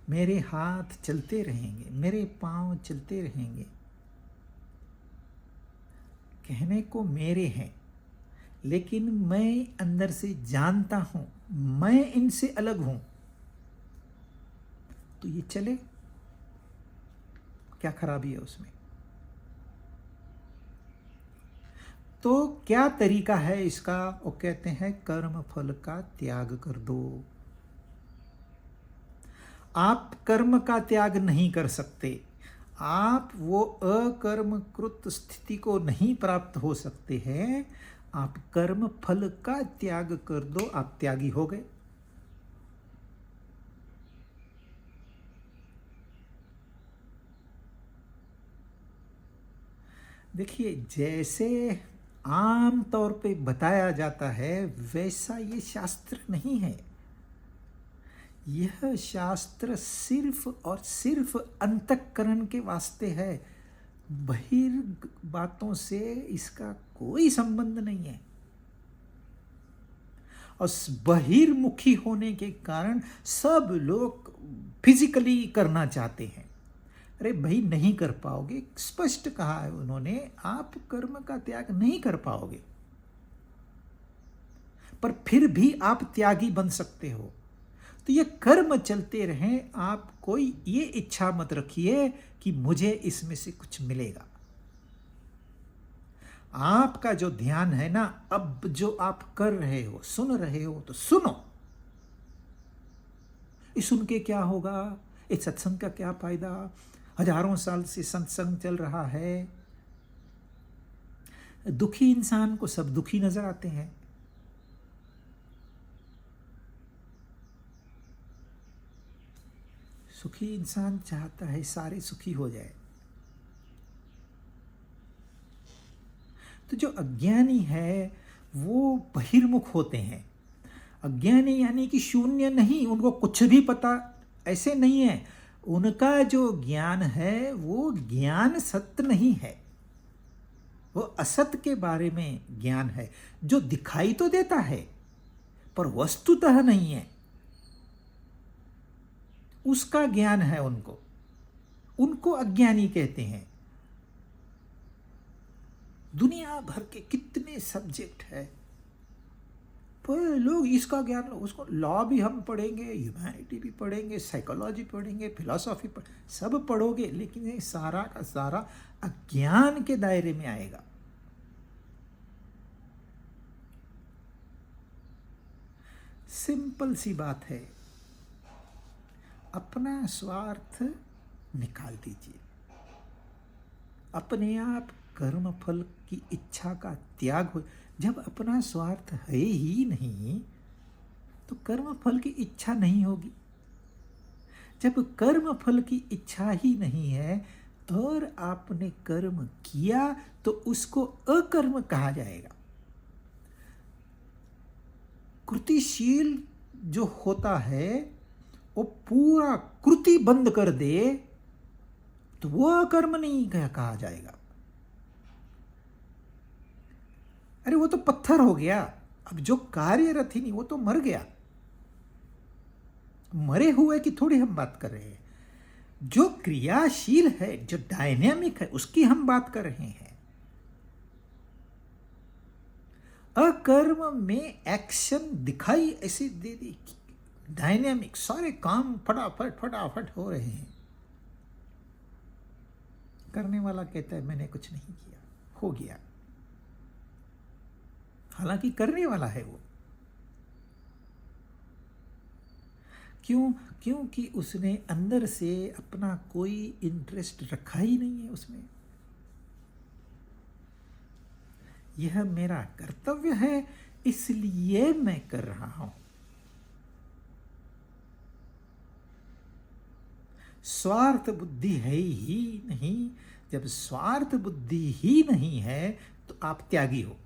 मेरे हाथ चलते रहेंगे, मेरे पांव चलते रहेंगे, कहने को मेरे हैं, लेकिन मैं अंदर से जानता हूं मैं इनसे अलग हूं, तो ये चले, क्या खराबी है उसमें? तो क्या तरीका है इसका? वो कहते हैं कर्म फल का त्याग कर दो। आप कर्म का त्याग नहीं कर सकते, आप वो अकर्मकृत स्थिति को नहीं प्राप्त हो सकते हैं। आप कर्म फल का त्याग कर दो, आप त्यागी हो गए। देखिए, जैसे आम तौर पे बताया जाता है वैसा ये शास्त्र नहीं है। यह शास्त्र सिर्फ और सिर्फ अंतःकरण के वास्ते है, बहिर् बातों से इसका कोई संबंध नहीं है। और बहिर्मुखी होने के कारण सब लोग फिजिकली करना चाहते हैं। अरे भाई, नहीं कर पाओगे, स्पष्ट कहा है उन्होंने, आप कर्म का त्याग नहीं कर पाओगे, पर फिर भी आप त्यागी बन सकते हो। तो ये कर्म चलते रहें, आप कोई ये इच्छा मत रखिए कि मुझे इसमें से कुछ मिलेगा। आपका जो ध्यान है ना, अब जो आप कर रहे हो, सुन रहे हो, तो सुनो। ये सुन के क्या होगा? इस सत्संग का क्या फायदा? हजारों साल से सत्संग चल रहा है। दुखी इंसान को सब दुखी नजर आते हैं, सुखी इंसान चाहता है सारे सुखी हो जाए। तो जो अज्ञानी है वो बहिर्मुख होते हैं। अज्ञानी यानी कि शून्य नहीं, उनको कुछ भी पता ऐसे नहीं है। उनका जो ज्ञान है वो ज्ञान सत्य नहीं है, वो असत के बारे में ज्ञान है, जो दिखाई तो देता है पर वस्तुतः नहीं है, उसका ज्ञान है उनको। उनको अज्ञानी कहते हैं। दुनिया भर के कितने सब्जेक्ट है, पर लोग इसका ज्ञान, उसको लॉ भी हम पढ़ेंगे, ह्यूमैनिटी भी पढ़ेंगे, साइकोलॉजी पढ़ेंगे, फिलॉसफी सब पढ़ोगे, लेकिन ये सारा का सारा अज्ञान के दायरे में आएगा। सिंपल सी बात है, अपना स्वार्थ निकाल दीजिए, अपने आप कर्म फल की इच्छा का त्याग हो। जब अपना स्वार्थ है ही नहीं तो कर्म फल की इच्छा नहीं होगी। जब कर्म फल की इच्छा ही नहीं है और आपने कर्म किया तो उसको अकर्म कहा जाएगा। कृतिशील जो होता है वो पूरा कृति बंद कर दे तो वो अकर्म नहीं कहा जाएगा। अरे वो तो पत्थर हो गया, अब जो कार्यरत ही नहीं वो तो मर गया। मरे हुए की थोड़ी हम बात कर रहे हैं, जो क्रियाशील है, जो डायनेमिक है, उसकी हम बात कर रहे हैं। अकर्म में एक्शन दिखाई ऐसे दे दे, डायनेमिक, सारे काम फटाफट फटाफट हो रहे हैं। करने वाला कहता है मैंने कुछ नहीं किया, हो गया, हालांकि करने वाला है वो। क्यों? क्योंकि उसने अंदर से अपना कोई इंटरेस्ट रखा ही नहीं है उसमें। यह मेरा कर्तव्य है इसलिए मैं कर रहा हूं। स्वार्थ बुद्धि है ही नहीं। जब स्वार्थ बुद्धि ही नहीं है तो आप त्यागी हो।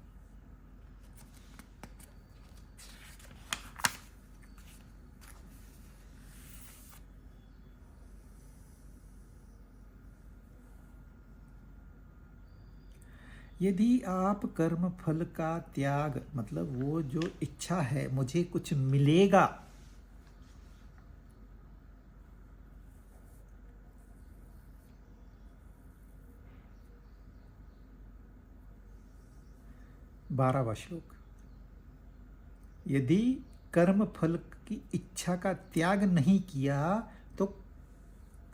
यदि आप कर्म फल का त्याग, मतलब वो जो इच्छा है मुझे कुछ मिलेगा, बारहवां श्लोक, यदि कर्म फल की इच्छा का त्याग नहीं किया तो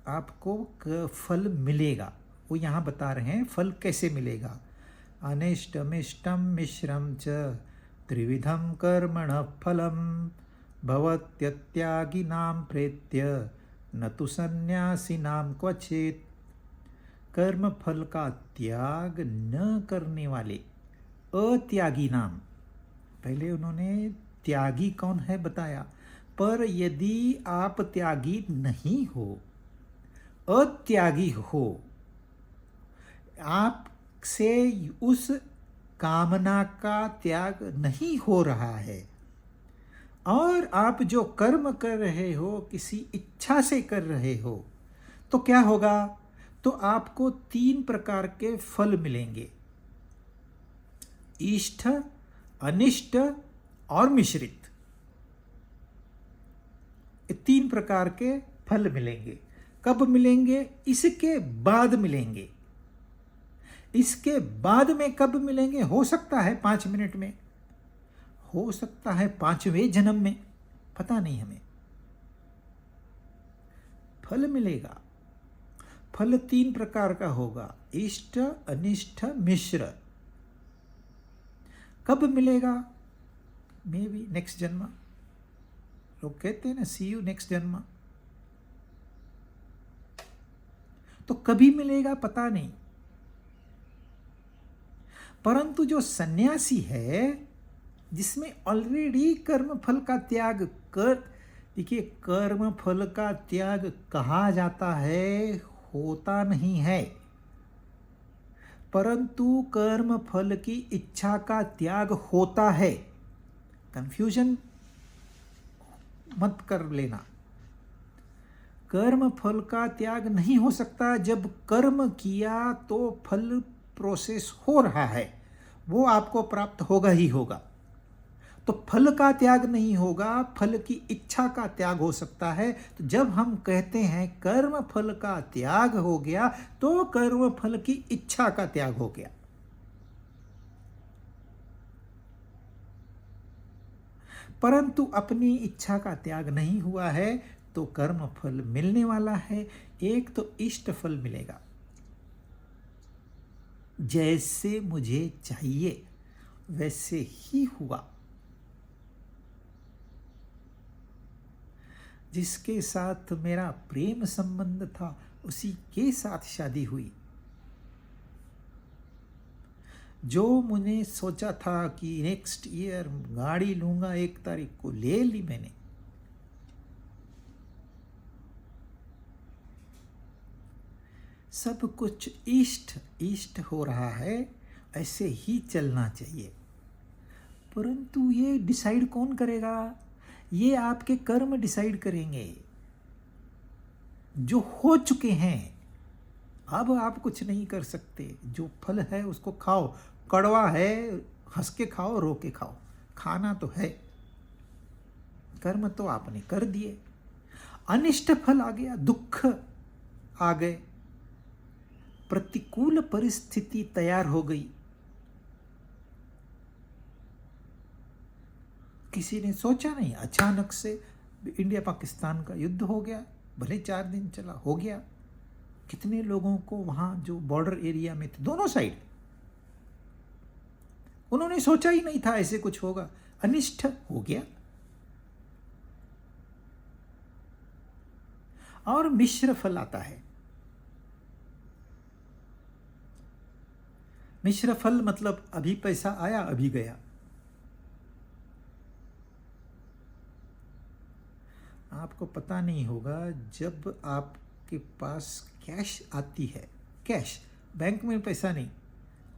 आपको फल मिलेगा। वो यहाँ बता रहे हैं फल कैसे मिलेगा। अनिष्टमिष्टम मिश्रम च त्रिविधम कर्मण फलम भवत्यत्यागिनां प्रेत्य न तु सन्यासिनां क्वचित्। कर्म फल का त्याग न करने वाले अत्यागी नाम, पहले उन्होंने त्यागी कौन है बताया, पर यदि आप त्यागी नहीं हो, अत्यागी हो, आपसे उस कामना का त्याग नहीं हो रहा है और आप जो कर्म कर रहे हो किसी इच्छा से कर रहे हो, तो क्या होगा? तो आपको 3 प्रकार के फल मिलेंगे, इष्ट, अनिष्ट और मिश्रित। ये 3 प्रकार के फल मिलेंगे। कब मिलेंगे? इसके बाद मिलेंगे। इसके बाद में कब मिलेंगे? हो सकता है 5 मिनट में, हो सकता है 5वें जन्म में, पता नहीं हमें। फल मिलेगा। फल 3 प्रकार का होगा, इष्ट, अनिष्ट, मिश्र। कब मिलेगा? मे बी नेक्स्ट जन्म। लोग कहते हैं ना, सी यू नेक्स्ट जन्म। तो कभी मिलेगा पता नहीं। परंतु जो सन्यासी है जिसमें ऑलरेडी कर्म फल का त्याग कर, देखिए कर्म फल का त्याग कहा जाता है, होता नहीं है, परंतु कर्म फल की इच्छा का त्याग होता है। कंफ्यूजन मत कर लेना। कर्म फल का त्याग नहीं हो सकता। जब कर्म किया तो फल प्रोसेस हो रहा है, वो आपको प्राप्त होगा ही होगा। तो फल का त्याग नहीं होगा, फल की इच्छा का त्याग हो सकता है। तो जब हम कहते हैं कर्म फल का त्याग हो गया तो कर्म फल की इच्छा का त्याग हो गया। परंतु अपनी इच्छा का त्याग नहीं हुआ है तो कर्म फल मिलने वाला है। एक तो इष्ट फल मिलेगा, जैसे मुझे चाहिए वैसे ही हुआ। जिसके साथ मेरा प्रेम संबंध था उसी के साथ शादी हुई। जो मैंने सोचा था कि नेक्स्ट ईयर गाड़ी लूंगा 1 तारीख को, ले ली मैंने। सब कुछ ईस्ट ईस्ट हो रहा है, ऐसे ही चलना चाहिए। परंतु ये डिसाइड कौन करेगा? ये आपके कर्म डिसाइड करेंगे जो हो चुके हैं। अब आप कुछ नहीं कर सकते। जो फल है उसको खाओ, कड़वा है हंस के खाओ, रो के खाओ, खाना तो है। कर्म तो आपने कर दिए, अनिष्ट फल आ गया, दुख आ गए, प्रतिकूल परिस्थिति तैयार हो गई। किसी ने सोचा नहीं, अचानक से इंडिया पाकिस्तान का युद्ध हो गया, भले 4 दिन चला, हो गया। कितने लोगों को वहां जो बॉर्डर एरिया में थे दोनों साइड, उन्होंने सोचा ही नहीं था ऐसे कुछ होगा, अनिष्ट हो गया। और मिश्र फल आता है। मिश्र फल मतलब अभी पैसा आया अभी गया। आपको पता नहीं होगा, जब आपके पास कैश आती है, कैश, बैंक में पैसा नहीं,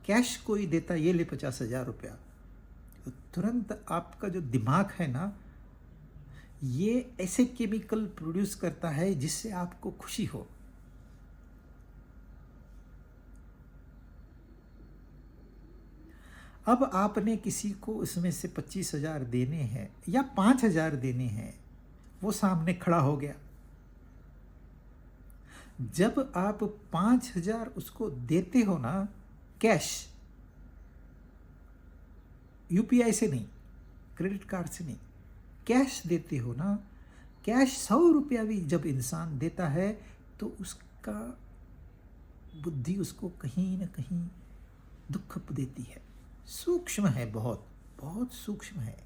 कैश कोई देता, ये ले 50,000 रुपया, तो तुरंत आपका जो दिमाग है ना, ये ऐसे केमिकल प्रोड्यूस करता है जिससे आपको खुशी हो। अब आपने किसी को इसमें से 25,000 देने हैं या 5,000 देने हैं, वो सामने खड़ा हो गया। जब आप 5,000 उसको देते हो ना, कैश, यूपीआई से नहीं, क्रेडिट कार्ड से नहीं, कैश देते हो ना, कैश 100 रुपया भी जब इंसान देता है तो उसका बुद्धि उसको कहीं ना कहीं दुख देती है। सूक्ष्म है, बहुत बहुत सूक्ष्म है।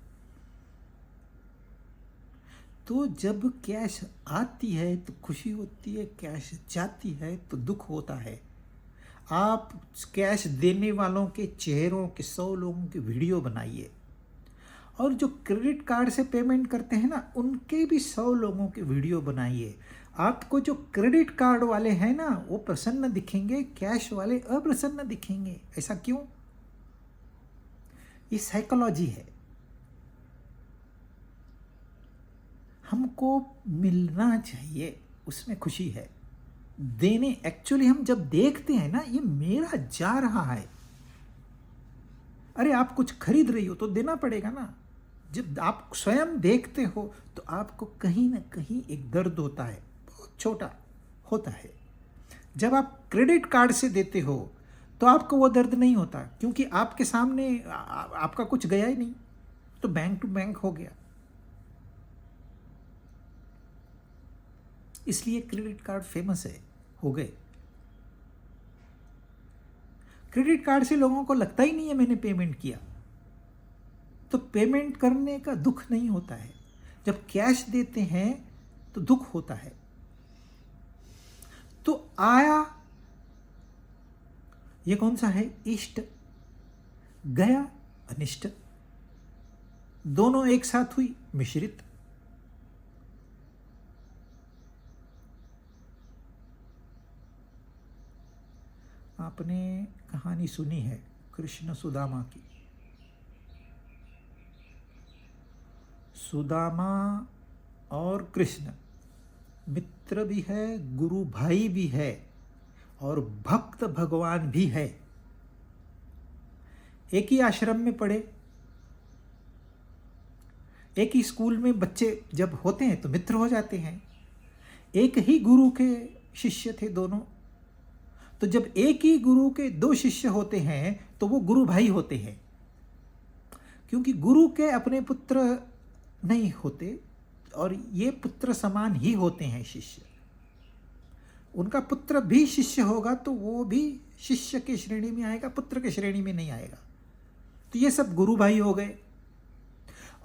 तो जब कैश आती है तो खुशी होती है, कैश जाती है तो दुख होता है। आप कैश देने वालों के चेहरों के 100 लोगों की वीडियो बनाइए, और जो क्रेडिट कार्ड से पेमेंट करते हैं ना, उनके भी 100 लोगों की वीडियो बनाइए। आपको जो क्रेडिट कार्ड वाले हैं ना, वो प्रसन्न दिखेंगे, कैश वाले अप्रसन्न दिखेंगे। ऐसा क्यों? ये साइकोलॉजी है। हमको मिलना चाहिए, उसमें खुशी है। देने, एक्चुअली हम जब देखते हैं ना, ये मेरा जा रहा है। अरे आप कुछ खरीद रही हो तो देना पड़ेगा ना। जब आप स्वयं देखते हो तो आपको कहीं ना कहीं एक दर्द होता है, बहुत छोटा होता है। जब आप क्रेडिट कार्ड से देते हो तो आपको वो दर्द नहीं होता, क्योंकि आपके सामने आपका कुछ गया ही नहीं, तो बैंक टू बैंक हो गया। इसलिए क्रेडिट कार्ड फेमस है, हो गए। क्रेडिट कार्ड से लोगों को लगता ही नहीं है मैंने पेमेंट किया, तो पेमेंट करने का दुख नहीं होता है। जब कैश देते हैं तो दुख होता है। तो आया, ये कौन सा है? इष्ट। गया अनिष्ट। दोनों एक साथ हुई, मिश्रित। आपने कहानी सुनी है कृष्ण सुदामा की। सुदामा और कृष्ण मित्र भी है, गुरु भाई भी है, और भक्त भगवान भी है। एक ही आश्रम में पढ़े, एक ही स्कूल में बच्चे जब होते हैं तो मित्र हो जाते हैं। एक ही गुरु के शिष्य थे दोनों, तो जब एक ही गुरु के 2 शिष्य होते हैं तो वो गुरु भाई होते हैं। क्योंकि गुरु के अपने पुत्र नहीं होते, और ये पुत्र समान ही होते हैं शिष्य। उनका पुत्र भी शिष्य होगा तो वो भी शिष्य के श्रेणी में आएगा, पुत्र के श्रेणी में नहीं आएगा। तो ये सब गुरु भाई हो गए।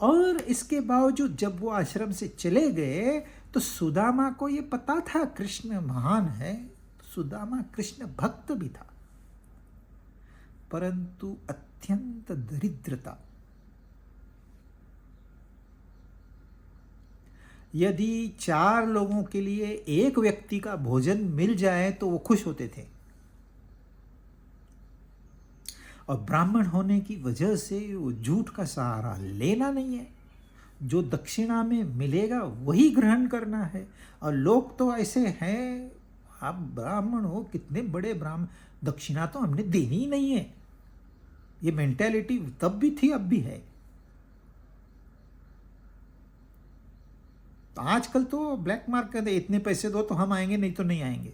और इसके बावजूद जब वो आश्रम से चले गए तो सुदामा को ये पता था कृष्ण महान है, सुदामा कृष्ण भक्त भी था, परंतु अत्यंत दरिद्रता। यदि 4 लोगों के लिए एक व्यक्ति का भोजन मिल जाए तो वो खुश होते थे। और ब्राह्मण होने की वजह से वो झूठ का सहारा लेना नहीं है, जो दक्षिणा में मिलेगा वही ग्रहण करना है। और लोग तो ऐसे हैं, आप ब्राह्मण हो, कितने बड़े ब्राह्मण, दक्षिणा तो हमने देनी ही नहीं है। ये मेंटेलिटी तब भी थी, अब भी है। तो आजकल तो ब्लैक मार्केट है, इतने पैसे दो तो हम आएंगे, नहीं तो नहीं आएंगे।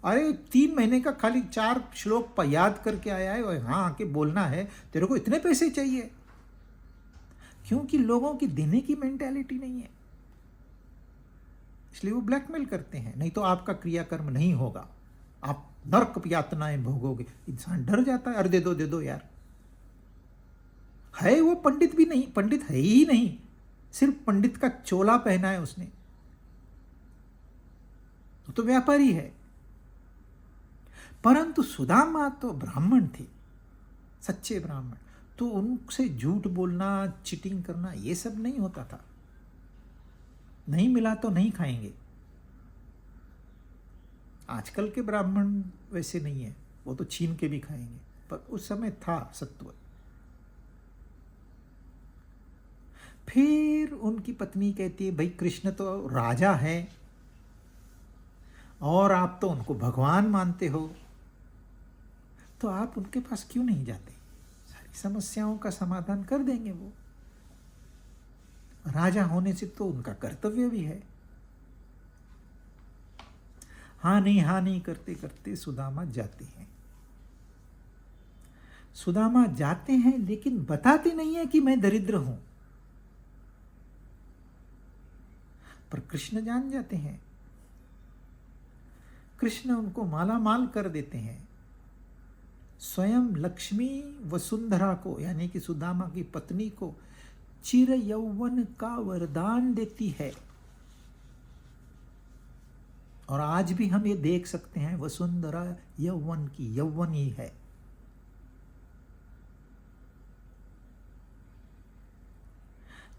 अरे 3 महीने का खाली 4 श्लोक याद करके आया है और हाँ आके बोलना है, तेरे को इतने पैसे चाहिए। क्योंकि लोगों की देने की मेंटेलिटी नहीं है, इसलिए वो ब्लैकमेल करते हैं। नहीं तो आपका क्रियाकर्म नहीं होगा, आप नरक यातनाएं भोगोगे। इंसान डर जाता है, अरे दे दो यार। है वो पंडित भी नहीं, पंडित है ही नहीं, सिर्फ पंडित का चोला पहना है उसने, तो व्यापारी है। परंतु सुदामा तो ब्राह्मण थे, सच्चे ब्राह्मण, तो उनसे झूठ बोलना, चीटिंग करना, ये सब नहीं होता था। नहीं मिला तो नहीं खाएंगे। आजकल के ब्राह्मण वैसे नहीं है, वो तो छीन के भी खाएंगे, पर उस समय था सत्व। फिर उनकी पत्नी कहती है, भाई कृष्ण तो राजा है और आप तो उनको भगवान मानते हो, तो आप उनके पास क्यों नहीं जाते? सारी समस्याओं का समाधान कर देंगे वो। राजा होने से तो उनका कर्तव्य भी है। हाँ नहीं करते करते सुदामा जाते हैं। सुदामा जाते हैं लेकिन बताते नहीं है कि मैं दरिद्र हूं, पर कृष्ण जान जाते हैं। कृष्ण उनको माला माल कर देते हैं। स्वयं लक्ष्मी वसुंधरा को, यानी कि सुदामा की पत्नी को, चिर यौवन का वरदान देती है। और आज भी हम ये देख सकते हैं, वसुंधरा यौवन की, यौवन ही है।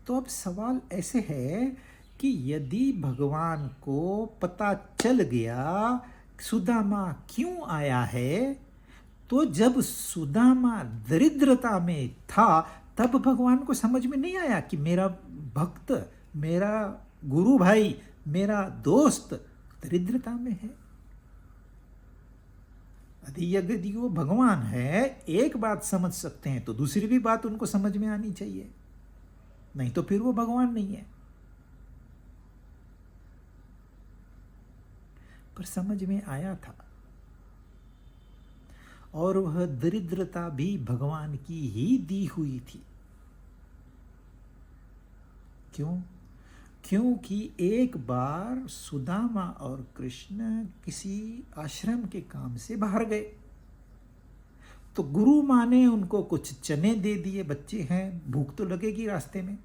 तो अब सवाल ऐसे है कि यदि भगवान को पता चल गया सुदामा क्यों आया है, तो जब सुदामा दरिद्रता में था तब भगवान को समझ में नहीं आया कि मेरा भक्त, मेरा गुरु भाई, मेरा दोस्त दरिद्रता में है। यदि वो भगवान है, एक बात समझ सकते हैं तो दूसरी भी बात उनको समझ में आनी चाहिए, नहीं तो फिर वो भगवान नहीं है। पर समझ में आया था, और वह दरिद्रता भी भगवान की ही दी हुई थी। क्यों? क्योंकि एक बार सुदामा और कृष्ण किसी आश्रम के काम से बाहर गए, तो गुरु माँ ने उनको कुछ चने दे दिए। बच्चे हैं, भूख तो लगेगी रास्ते में,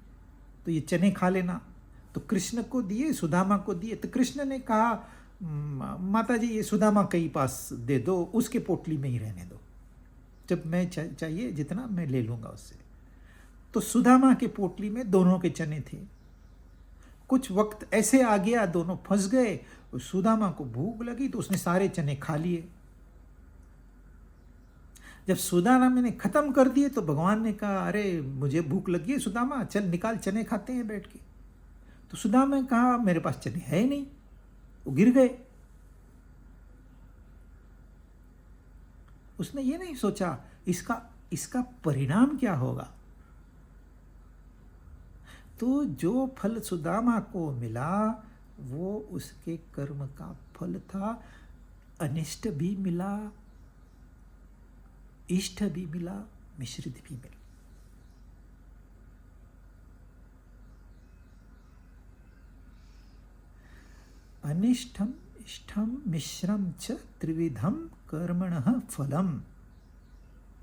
तो ये चने खा लेना। तो कृष्ण को दिए, सुदामा को दिए। तो कृष्ण ने कहा, माता जी ये सुदामा के ही पास दे दो, उसके पोटली में ही रहने दो, जब मैं चाहिए जितना मैं ले लूँगा उससे। तो सुदामा के पोटली में दोनों के चने थे। कुछ वक्त ऐसे आ गया, दोनों फंस गए। सुदामा को भूख लगी तो उसने सारे चने खा लिए। जब सुदामा ने खत्म कर दिए तो भगवान ने कहा, अरे मुझे भूख लगी है सुदामा, चल निकाल, चने खाते हैं बैठ के। तो सुदामा ने कहा, मेरे पास चने है ही नहीं, वो गिर गए। उसने ये नहीं सोचा इसका परिणाम क्या होगा। तो जो फल सुदामा को मिला वो उसके कर्म का फल था। अनिष्ट भी मिला, इष्ट भी मिला, मिश्रित भी मिला। अनिष्टम इष्टम मिश्रम च त्रिविधम कर्मणः फलम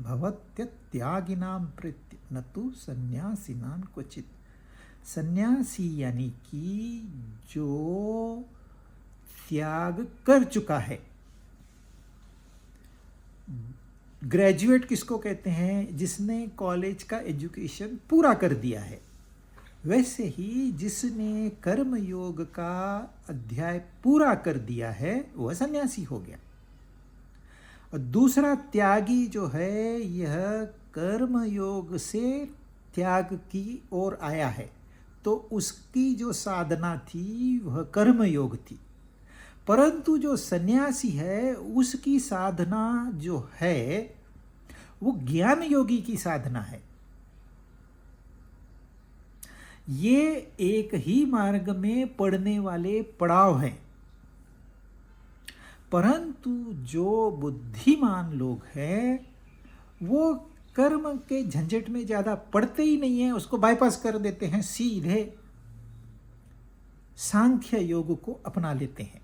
भवत्यत्यागिनां प्रीत्य न तु सन्यासिनां क्वचित। सन्यासी यानी कि जो त्याग कर चुका है, ग्रेजुएट किसको कहते हैं? जिसने कॉलेज का एजुकेशन पूरा कर दिया है। वैसे ही जिसने कर्म योग का अध्याय पूरा कर दिया है वह सन्यासी हो गया। और दूसरा त्यागी जो है, यह कर्म योग से त्याग की ओर आया है, तो उसकी जो साधना थी वह कर्म योग थी। परंतु जो सन्यासी है उसकी साधना जो है वो ज्ञान योगी की साधना है। ये एक ही मार्ग में पढ़ने वाले पड़ाव हैं। परंतु जो बुद्धिमान लोग हैं वो कर्म के झंझट में ज़्यादा पड़ते ही नहीं है, उसको बाईपास कर देते हैं, सीधे सांख्य योग को अपना लेते हैं।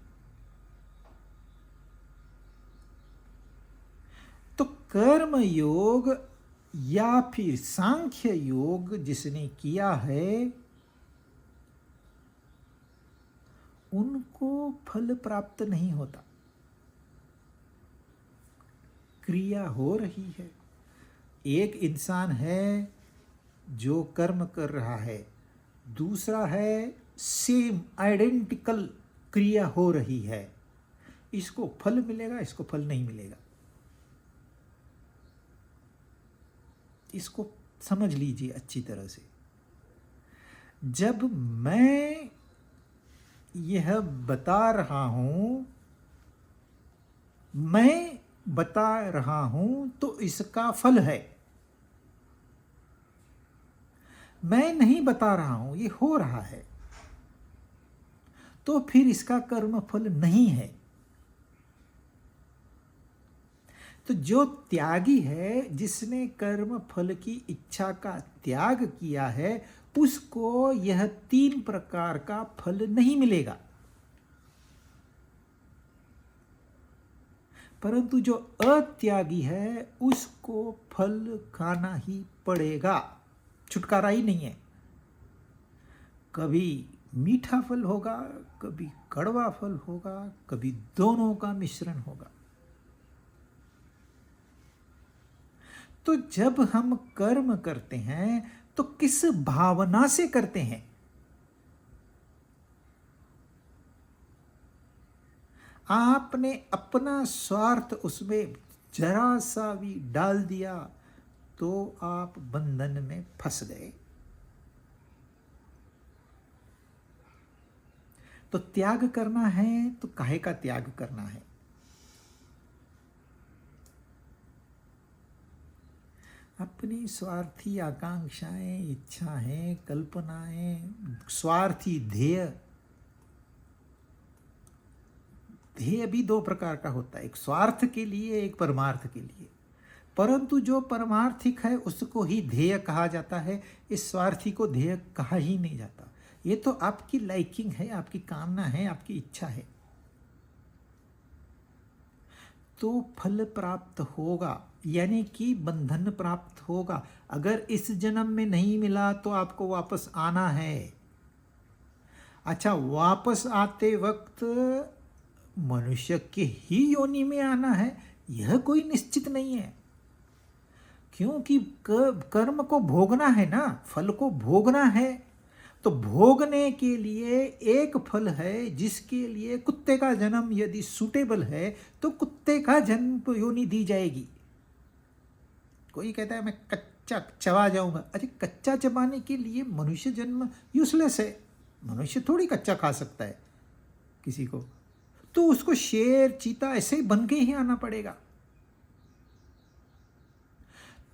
तो कर्म योग या फिर सांख्य योग जिसने किया है उनको फल प्राप्त नहीं होता, क्रिया हो रही है। एक इंसान है जो कर्म कर रहा है, दूसरा है सेम आइडेंटिकल क्रिया हो रही है। इसको फल मिलेगा, इसको फल नहीं मिलेगा। इसको समझ लीजिए अच्छी तरह से। जब मैं यह बता रहा हूं, तो इसका फल है। मैं नहीं बता रहा हूं, ये हो रहा है, तो फिर इसका कर्म फल नहीं है। तो जो त्यागी है, जिसने कर्म फल की इच्छा का त्याग किया है, उसको यह 3 प्रकार का फल नहीं मिलेगा। परंतु जो अत्यागी है उसको फल खाना ही पड़ेगा, छुटकारा ही नहीं है। कभी मीठा फल होगा, कभी कड़वा फल होगा, कभी दोनों का मिश्रण होगा। तो जब हम कर्म करते हैं तो किस भावना से करते हैं? आपने अपना स्वार्थ उसमें जरा सा भी डाल दिया तो आप बंधन में फंस गए। तो त्याग करना है तो काहे का त्याग करना है? अपनी स्वार्थी आकांक्षाएं, इच्छाएं, कल्पनाएं, स्वार्थी ध्येय भी 2 प्रकार का होता है, एक स्वार्थ के लिए, एक परमार्थ के लिए। परंतु जो परमार्थिक है उसको ही ध्येय कहा जाता है, इस स्वार्थी को ध्येय कहा ही नहीं जाता। ये तो आपकी लाइकिंग है, आपकी कामना है, आपकी इच्छा है। तो फल प्राप्त होगा, यानी कि बंधन प्राप्त होगा। अगर इस जन्म में नहीं मिला तो आपको वापस आना है। अच्छा, वापस आते वक्त मनुष्य के ही योनि में आना है, यह कोई निश्चित नहीं है। क्योंकि कर्म को भोगना है ना, फल को भोगना है। तो भोगने के लिए एक फल है, जिसके लिए कुत्ते का जन्म यदि सूटेबल है तो कुत्ते का जन्म योनि दी जाएगी। कोई कहता है मैं कच्चा चबा जाऊंगा, अरे कच्चा चबाने के लिए मनुष्य जन्म यूजलेस है। मनुष्य थोड़ी कच्चा खा सकता है किसी को, तो उसको शेर, चीता ऐसे ही बन के ही आना पड़ेगा।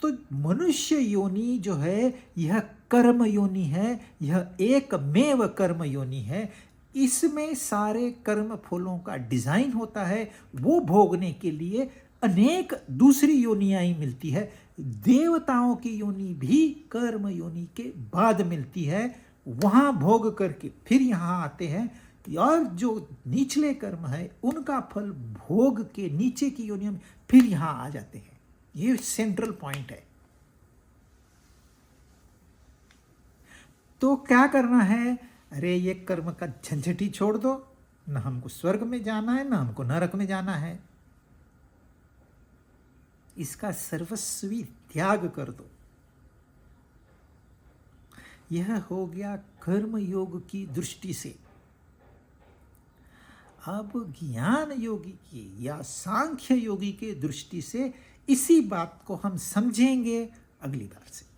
तो मनुष्य योनि जो है यह कर्म योनि है, यह एकमेव कर्म योनि है। इसमें सारे कर्म फलों का डिजाइन होता है। वो भोगने के लिए अनेक दूसरी योनियां मिलती है। देवताओं की योनि भी कर्म योनि के बाद मिलती है, वहां भोग करके फिर यहाँ आते हैं। और जो निचले कर्म है उनका फल भोग के नीचे की योनियों में फिर यहाँ आ जाते हैं। ये सेंट्रल पॉइंट है। तो क्या करना है? अरे ये कर्म का झंझट ही छोड़ दो, न हमको स्वर्ग में जाना है, न हमको नरक में जाना है। इसका सर्वस्वी त्याग कर दो। यह हो गया कर्म योग की दृष्टि से। अब ज्ञान योगी की या सांख्य योगी के दृष्टि से इसी बात को हम समझेंगे अगली बार से।